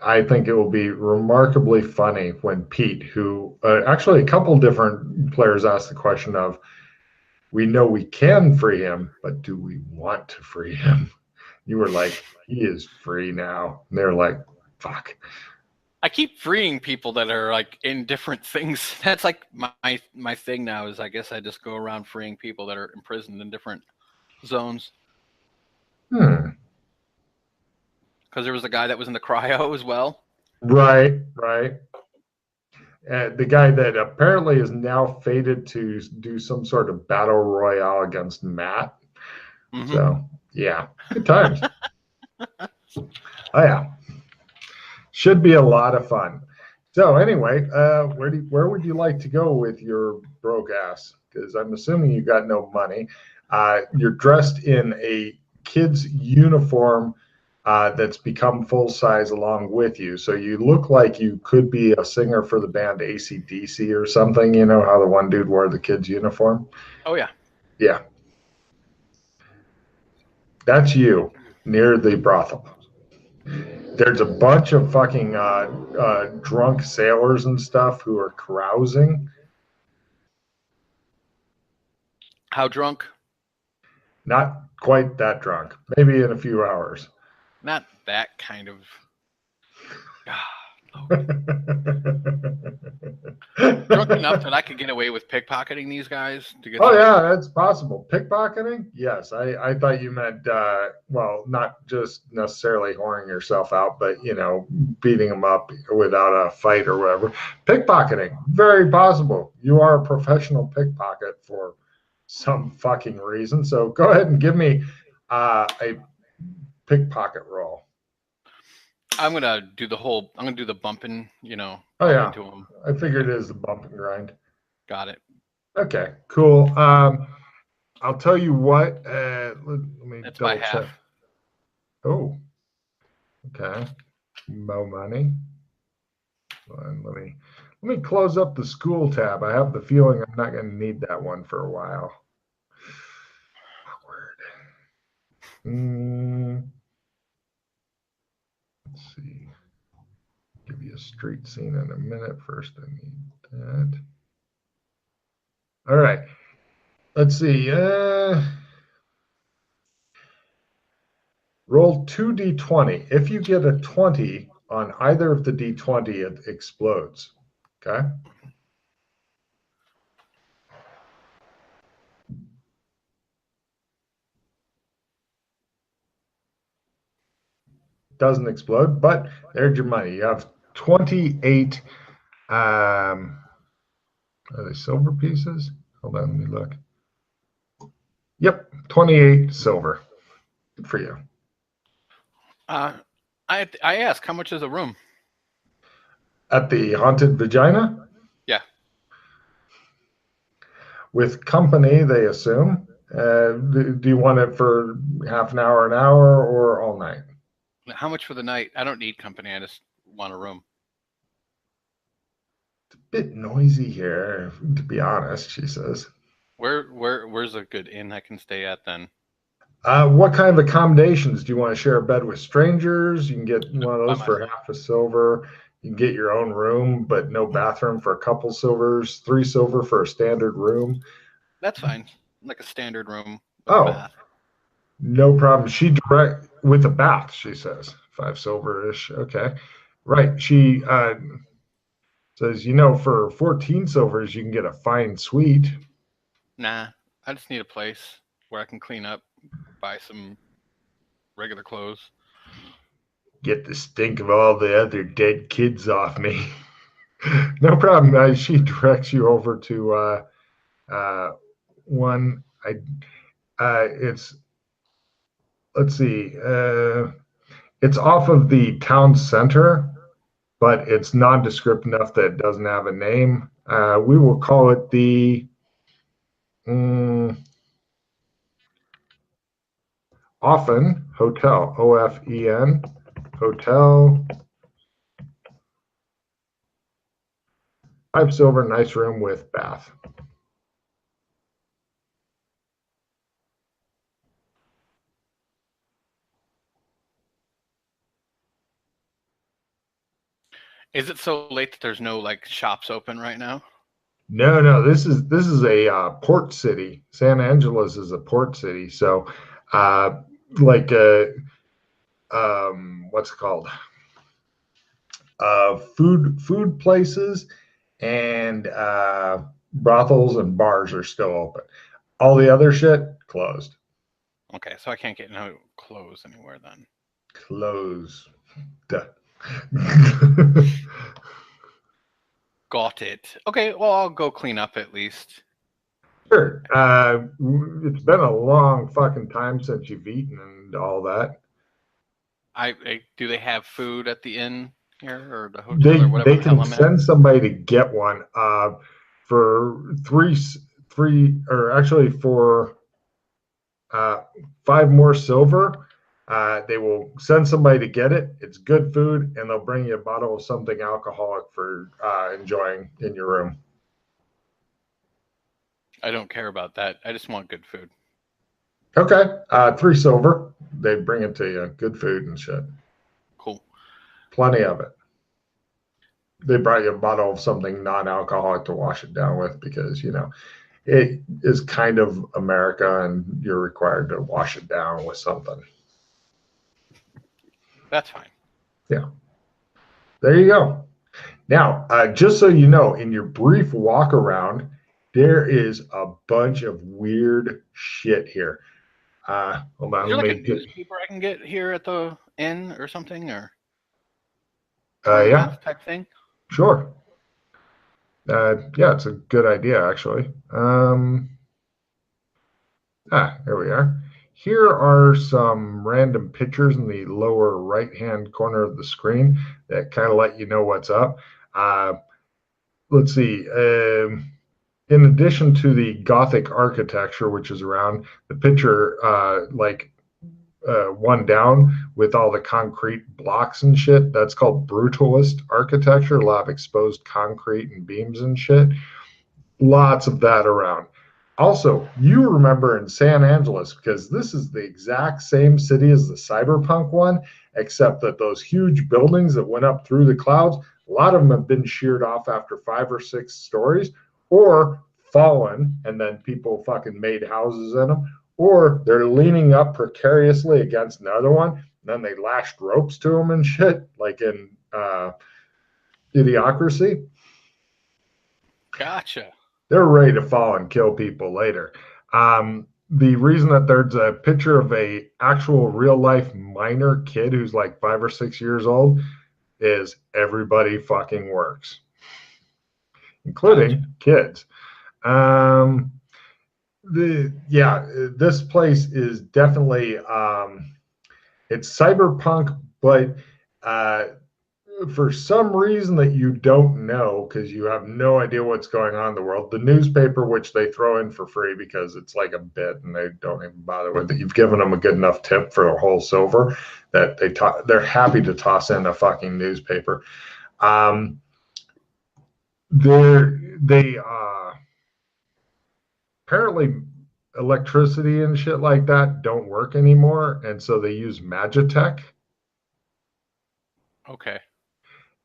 I think it will be remarkably funny when Pete, who actually a couple different players asked the question of, we know we can free him, but do we want to free him? You were like, he is free now. And they're like, fuck.
I keep freeing people that are like in different things. That's like my thing now is I guess I just go around freeing people that are imprisoned in different zones. Because there was a guy that was in the cryo as well.
Right. The guy that apparently is now fated to do some sort of battle royale against Matt. Mm-hmm. So, yeah, good times. Oh, yeah. Should be a lot of fun. So, anyway, where would you like to go with your broke ass? Because I'm assuming you got no money. You're dressed in a kid's uniform that's become full size along with you. So you look like you could be a singer for the band AC/DC or something. You know how the one dude wore the kid's uniform?
Oh, yeah.
Yeah. That's you near the brothel. There's a bunch of fucking drunk sailors and stuff who are carousing.
How drunk?
Not quite that drunk. Maybe in a few hours.
Not that kind of. Drunk enough that I could get away with pickpocketing these guys to get.
Yeah, that's possible. Pickpocketing? Yes, I thought you meant well, not just necessarily whoring yourself out, but beating them up without a fight or whatever. Pickpocketing, very possible. You are a professional pickpocket for some fucking reason. So go ahead and give me a pickpocket roll.
I'm gonna do the bumping,
Oh yeah. I figured it is the bump and grind.
Got it.
Okay, cool. I'll tell you what. Let me
It's
double
by
check.
half.
Oh, okay. Mo money. Let me close up the school tab. I have the feeling I'm not going to need that one for a while. Awkward. Let's see. Give you a street scene in a minute. First, I need that. All right. Let's see. Roll 2d20. If you get a 20 on either of the d20, it explodes. Okay? Doesn't explode, but there's your money. You have 28. Are they silver pieces? Hold on, let me look. Yep, 28 silver. Good for you.
I asked, how much is a room?
At the Haunted Vagina?
Yeah.
With company, they assume. Do you want it for half an hour, or all night?
How much for the night? I don't need company. I just want a room.
It's a bit noisy here, to be honest, she says.
Where's a good inn I can stay at then?
What kind of accommodations? Do you want to share a bed with strangers? You can get one of those for half a silver. You can get your own room, but no bathroom for a couple silvers. 3 silver for a standard room.
That's fine. Like a standard room with
a
bath.
No problem. She direct with a bath, she says. 5 silver-ish. Okay. Right. She says, for 14 silvers, you can get a fine suite.
Nah, I just need a place where I can clean up, buy some regular clothes.
Get the stink of all the other dead kids off me. No problem. She directs you over to one. It's, let's see. It's off of the town center, but it's nondescript enough that it doesn't have a name. We will call it the Often Hotel, O-F-E-N, hotel. 5 silver, nice room with bath.
Is it so late that there's no like shops open right now?
No. This is a port city. San Angeles is a port city. So, like, what's it called? Food places and brothels and bars are still open. All the other shit closed.
Okay, so I can't get no clothes anywhere then.
Closed.
Got it. Okay, well I'll go clean up at least.
Sure. It's been a long fucking time since you've eaten and all that.
Do they have food at the inn here or the hotel or whatever
They
the hell
can
I'm at?
send somebody to get one for three, or actually for 5 more silver. They will send somebody to get it. It's good food, and they'll bring you a bottle of something alcoholic for enjoying in your room.
I don't care about that. I just want good food.
Okay, 3 silver. They bring it to you. Good food and shit.
Cool.
Plenty of it. They brought you a bottle of something non-alcoholic to wash it down with because, you know, it is kind of America and you're required to wash it down with something.
That's fine.
Yeah. There you go. Now, just so you know, in your brief walk around, there is a bunch of weird shit here. Hold on.
Is there like a newspaper I can get here at the inn or something, or
yeah,
type thing?
Sure. Yeah, it's a good idea actually. Here we are. Here are some random pictures in the lower right-hand corner of the screen that kind of let you know what's up. Let's see. In addition to the Gothic architecture, which is around the picture, one down with all the concrete blocks and shit, that's called brutalist architecture. A lot of exposed concrete and beams and shit. Lots of that around. Also, you remember in San Angeles, because this is the exact same city as the cyberpunk one, except that those huge buildings that went up through the clouds, a lot of them have been sheared off after 5 or 6 stories, or fallen, and then people fucking made houses in them, or they're leaning up precariously against another one, and then they lashed ropes to them and shit, like in Idiocracy.
Gotcha.
They're ready to fall and kill people later. The reason that there's a picture of a actual real life minor kid who's like 5 or 6 years old is everybody fucking works, including kids. This place is definitely it's cyberpunk, but for some reason that you don't know, because you have no idea what's going on in the world, the newspaper, which they throw in for free because it's like a bit and they don't even bother with it. You've given them a good enough tip for a whole silver that they're happy to toss in a fucking newspaper. They apparently electricity and shit like that don't work anymore, and so they use Magitech.
Okay.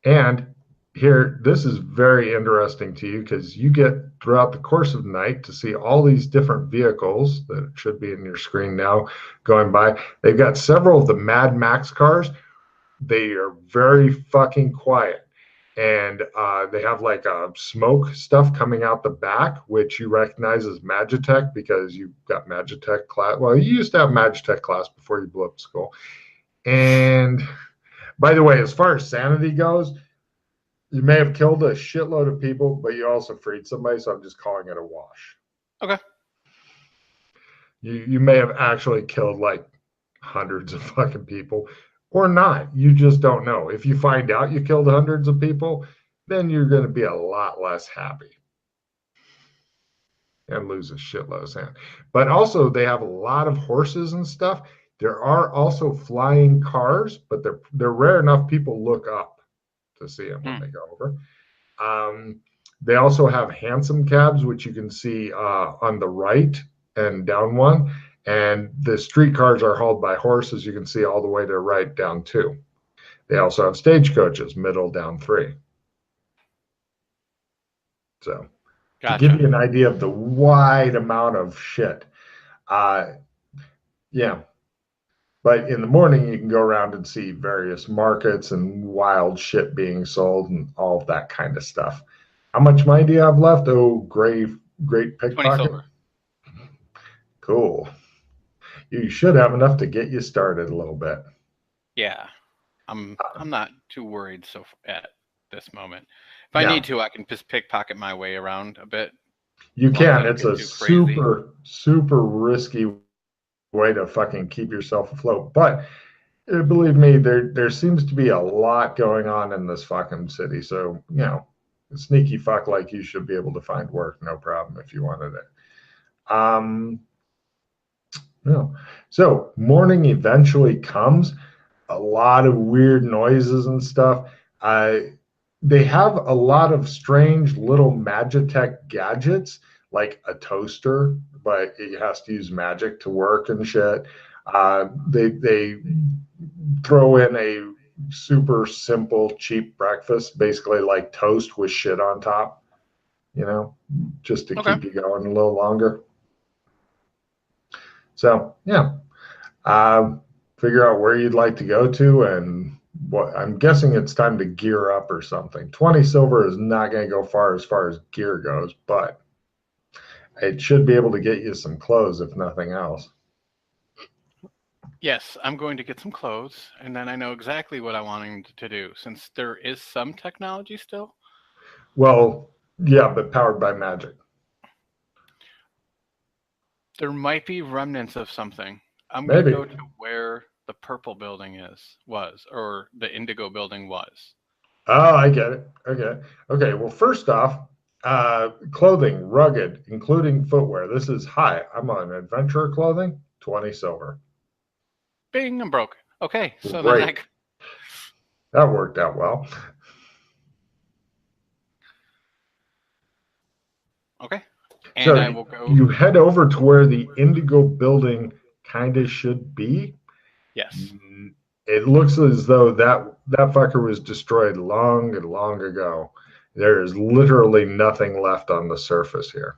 And here, this is very interesting to you because you get throughout the course of the night to see all these different vehicles that should be in your screen now going by. They've got several of the Mad Max cars. They are very fucking quiet. And they have like smoke stuff coming out the back, which you recognize as Magitech because you've got Magitech class. Well, you used to have Magitech class before you blew up school. And by the way, as far as sanity goes, you may have killed a shitload of people, but you also freed somebody, so I'm just calling it a wash.
Okay.
You may have actually killed like hundreds of fucking people, or not. You just don't know. If you find out you killed hundreds of people, then you're going to be a lot less happy and lose a shitload of sand. But also, they have a lot of horses and stuff. There are also flying cars, but they're rare enough people look up to see them when they go over. They also have hansom cabs, which you can see on the right and down one. And the streetcars are hauled by horses. You can see all the way to right down 2. They also have stagecoaches, middle down 3. So to give you an idea of the wide amount of shit. Yeah. But in the morning, you can go around and see various markets and wild shit being sold and all of that kind of stuff. How much money do you have left? Oh, great pickpocket.
20 silver.
Cool. You should have enough to get you started a little bit.
Yeah. I'm not too worried at this moment. If I need to, I can just pickpocket my way around a bit.
You can. It's a super risky way to fucking keep yourself afloat. But believe me, there seems to be a lot going on in this fucking city. So, a sneaky fuck like you should be able to find work, no problem if you wanted it. No. So morning eventually comes. A lot of weird noises and stuff. They have a lot of strange little Magitech gadgets, like a toaster, but it has to use magic to work and shit. They throw in a super simple, cheap breakfast, basically like toast with shit on top, just to keep you going a little longer. So, yeah. Figure out where you'd like to go to, and what I'm guessing it's time to gear up or something. 20 silver is not going to go far as gear goes, but it should be able to get you some clothes, if nothing else.
Yes, I'm going to get some clothes, and then I know exactly what I'm wanting to do, since there is some technology still.
Well, yeah, but powered by magic.
There might be remnants of something. I'm going to go to where the purple building was, or the indigo building was.
Oh, I get it. Okay. Well, first off, clothing, rugged, including footwear. This is high. I'm on adventurer clothing, 20 silver.
Bing, I'm broke. Okay, so
then that worked out well.
Okay. And
so
I will go.
You head over to where the indigo building kind of should be.
Yes.
It looks as though that fucker was destroyed long ago. There is literally nothing left on the surface here.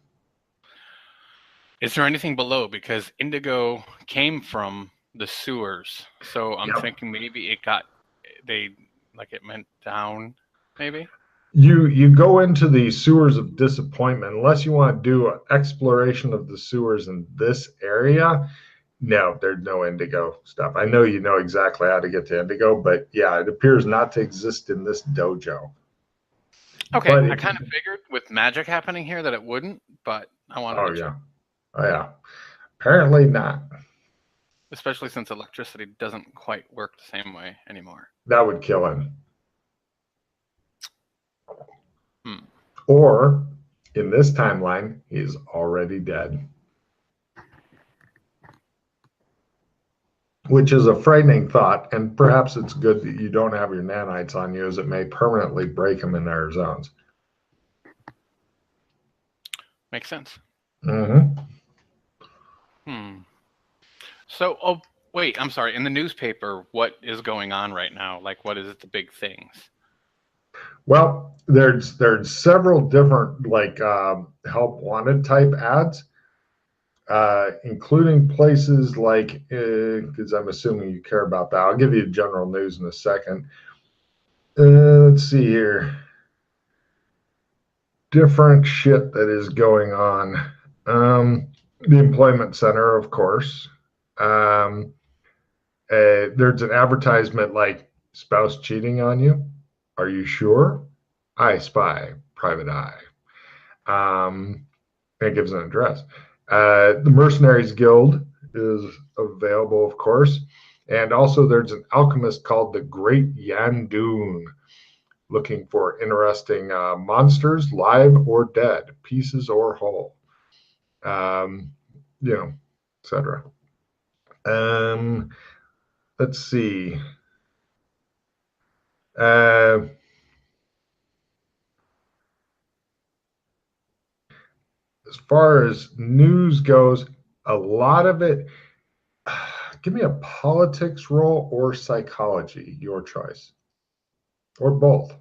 Is there anything below? Because indigo came from the sewers. So I'm thinking maybe it went down, maybe?
You go into the sewers of disappointment. Unless you want to do an exploration of the sewers in this area, no, there's no indigo stuff. I know you know exactly how to get to indigo, but yeah, it appears not to exist in this dojo.
Okay, I kind of figured with magic happening here that it wouldn't, but I wanted to check.
Oh yeah. Apparently not.
Especially since electricity doesn't quite work the same way anymore.
That would kill him. Or, in this timeline, he's already dead. Which is a frightening thought, and perhaps it's good that you don't have your nanites on you, as it may permanently break him in their zones.
Makes sense.
Mm-hmm.
So, wait, I'm sorry. In the newspaper, what is going on right now? Like, what is the big things?
Well, there's several different help wanted type ads, including places like, because I'm assuming you care about that. I'll give you general news in a second. Let's see here. Different shit that is going on. The employment center, of course. There's an advertisement like spouse cheating on you. Are you sure? I spy, private eye. It gives an address. The Mercenaries Guild is available, of course. And also there's an alchemist called the Great Yandoon, looking for interesting monsters, live or dead, pieces or whole, etc. Let's see. As far as news goes, a lot of it. Give me a politics role or psychology, your choice, or both.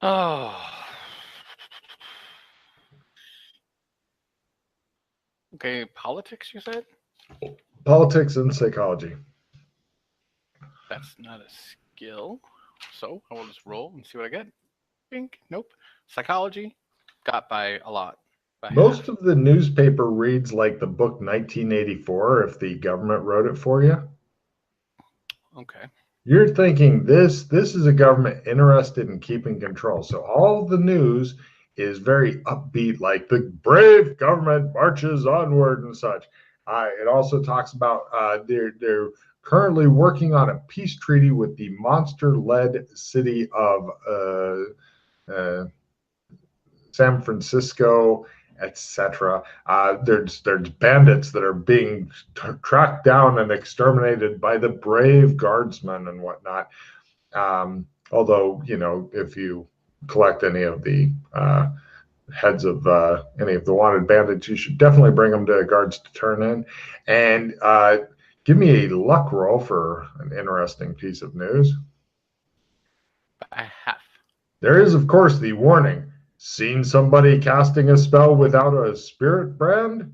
Oh. Okay, politics, you said?
Politics and psychology.
That's not a skill. So I will just roll and see what I get. Bink. Nope. Psychology. Got by a lot.
Most of the newspaper reads like the book 1984 if the government wrote it for you.
Okay.
You're thinking this is a government interested in keeping control. So all the news is very upbeat, like the brave government marches onward and such. It also talks about they're currently working on a peace treaty with the monster-led city of San Francisco, etc. There's bandits that are being tracked down and exterminated by the brave guardsmen and whatnot. Although, if you collect any of the heads of any of the wanted bandits, you should definitely bring them to guards to turn in. And give me a luck roll for an interesting piece of news.
I have.
There is, of course, the warning. Seen somebody casting a spell without a spirit brand?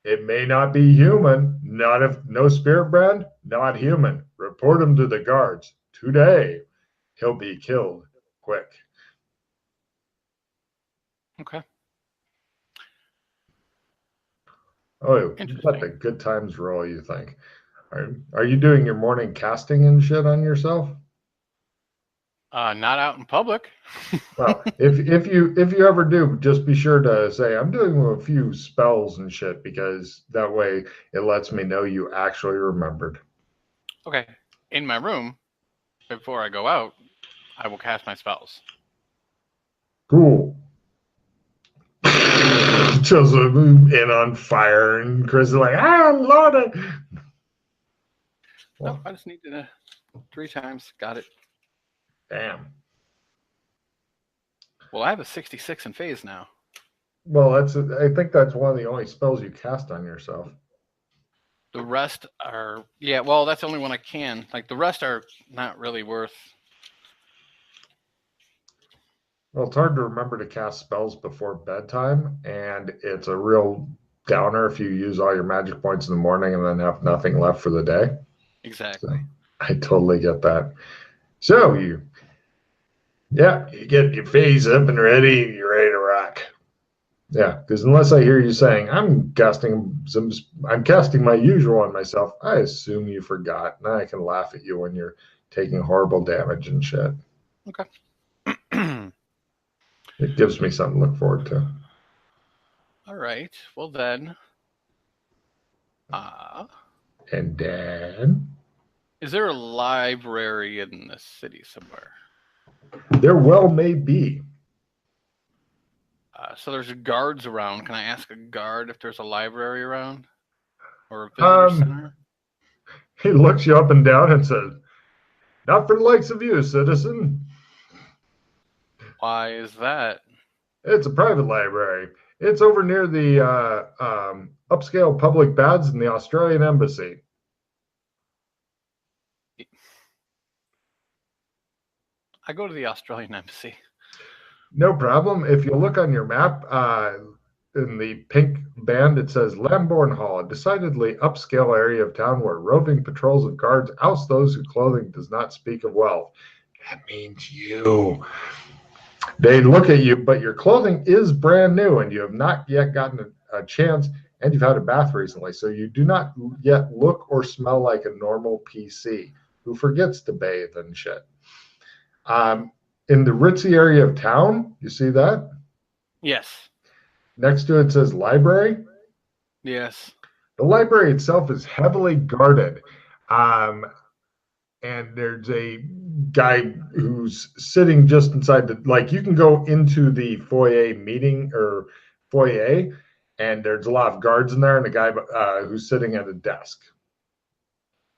It may not be human. Not if no spirit brand, not human. Report him to the guards today. He'll be killed quick.
Okay.
Oh, let the good times roll, you think. Are you doing your morning casting and shit on yourself?
Not out in public.
Well, if you ever do, just be sure to say, I'm doing a few spells and shit, because that way it lets me know you actually remembered.
Okay. In my room, before I go out, I will cast my spells.
Cool. Joseph in on fire, and Chris is like, Lord.
Well, I just needed to 3 times. Got it.
Damn.
Well, I have a 66 in phase now.
Well, I think that's one of the only spells you cast on yourself.
The rest are, well, that's the only one I can. Like, the rest are not really worth.
Well, it's hard to remember to cast spells before bedtime, and it's a real downer if you use all your magic points in the morning and then have nothing left for the day.
Exactly.
So, I totally get that. So you get your phase up and ready, you're ready to rock. Yeah, because unless I hear you saying, I'm casting my usual on myself, I assume you forgot, and I can laugh at you when you're taking horrible damage and shit.
Okay.
It gives me something to look forward to.
All right. Well then.
And then,
is there a library in the city somewhere?
There well may be.
So there's guards around. Can I ask a guard if there's a library around? Or a visitor center?
He looks you up and down and says, not for the likes of you, citizen.
Why is that?
It's a private library. It's over near the upscale public baths in the Australian Embassy.
I go to the Australian Embassy.
No problem. If you look on your map, in the pink band, it says Lambourne Hall, a decidedly upscale area of town where roving patrols of guards oust those whose clothing does not speak of wealth. That means you. They look at you, but your clothing is brand new, and you have not yet gotten a chance, and you've had a bath recently, so you do not yet look or smell like a normal PC who forgets to bathe and shit. In the ritzy area of town, you see that?
Yes.
Next to it says library.
Yes.
The library itself is heavily guarded. and there's a guy who's sitting just inside the, like, you can go into the foyer meeting or foyer, and there's a lot of guards in there, and a guy who's sitting at a desk.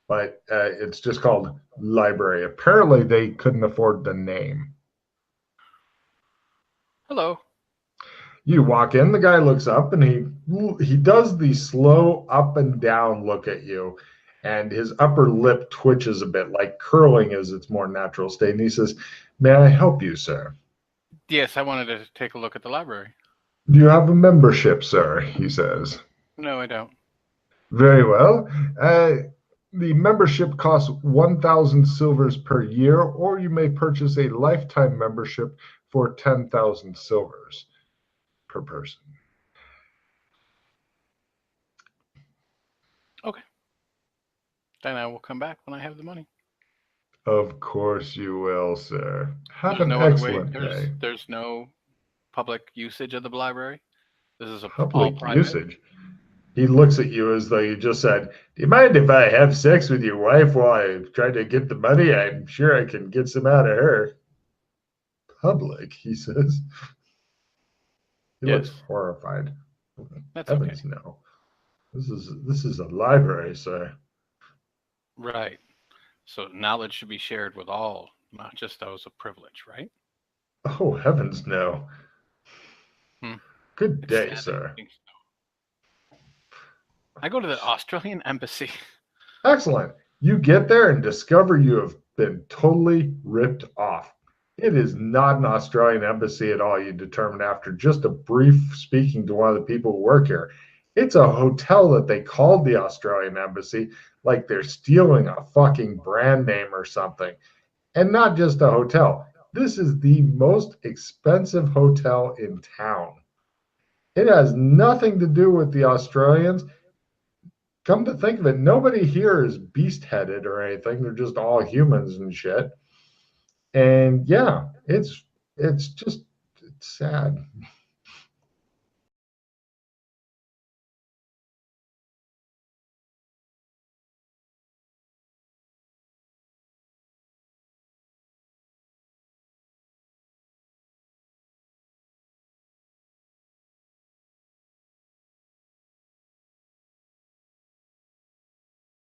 But it's just called library. Apparently, they couldn't afford the name.
Hello.
You walk in, the guy looks up, and he does the slow up and down look at you, and his upper lip twitches a bit, like curling is its more natural state. And he says, "May I help you, sir?"
Yes, I wanted to take a look at the library.
"Do you have a membership, sir?" he says.
No, I don't.
"Very well. The membership costs 1,000 silvers per year, or you may purchase a lifetime membership for 10,000 silvers per person."
Okay. Then I will come back when I have the money.
"Of course you will, sir. Have
There's
an
no other way.
excellent day."
There's no public usage of the library. This is all
Public
private.
usage. He looks at you as though you just said, "Do you mind if I have sex with your wife while I try to get the money? I'm sure I can get some out of her." "Public," he says. He
Yes.
looks horrified.
That's
Heavens,
okay.
no. This is a library, sir.
Right. So knowledge should be shared with all, not just those of privilege, right?
Oh, heavens, no.
Hmm.
Good
It's
day,
sad that
sir.
you think so. I go to the Australian embassy.
Excellent. You get there and discover you have been totally ripped off. It is not an Australian embassy at all, you determine after just a brief speaking to one of the people who work here. It's a hotel that they called the Australian embassy, like they're stealing a fucking brand name or something. And not just a hotel. This is the most expensive hotel in town. It has nothing to do with the Australians. Come to think of it, nobody here is beast headed or anything. They're just all humans and shit. And yeah, it's sad.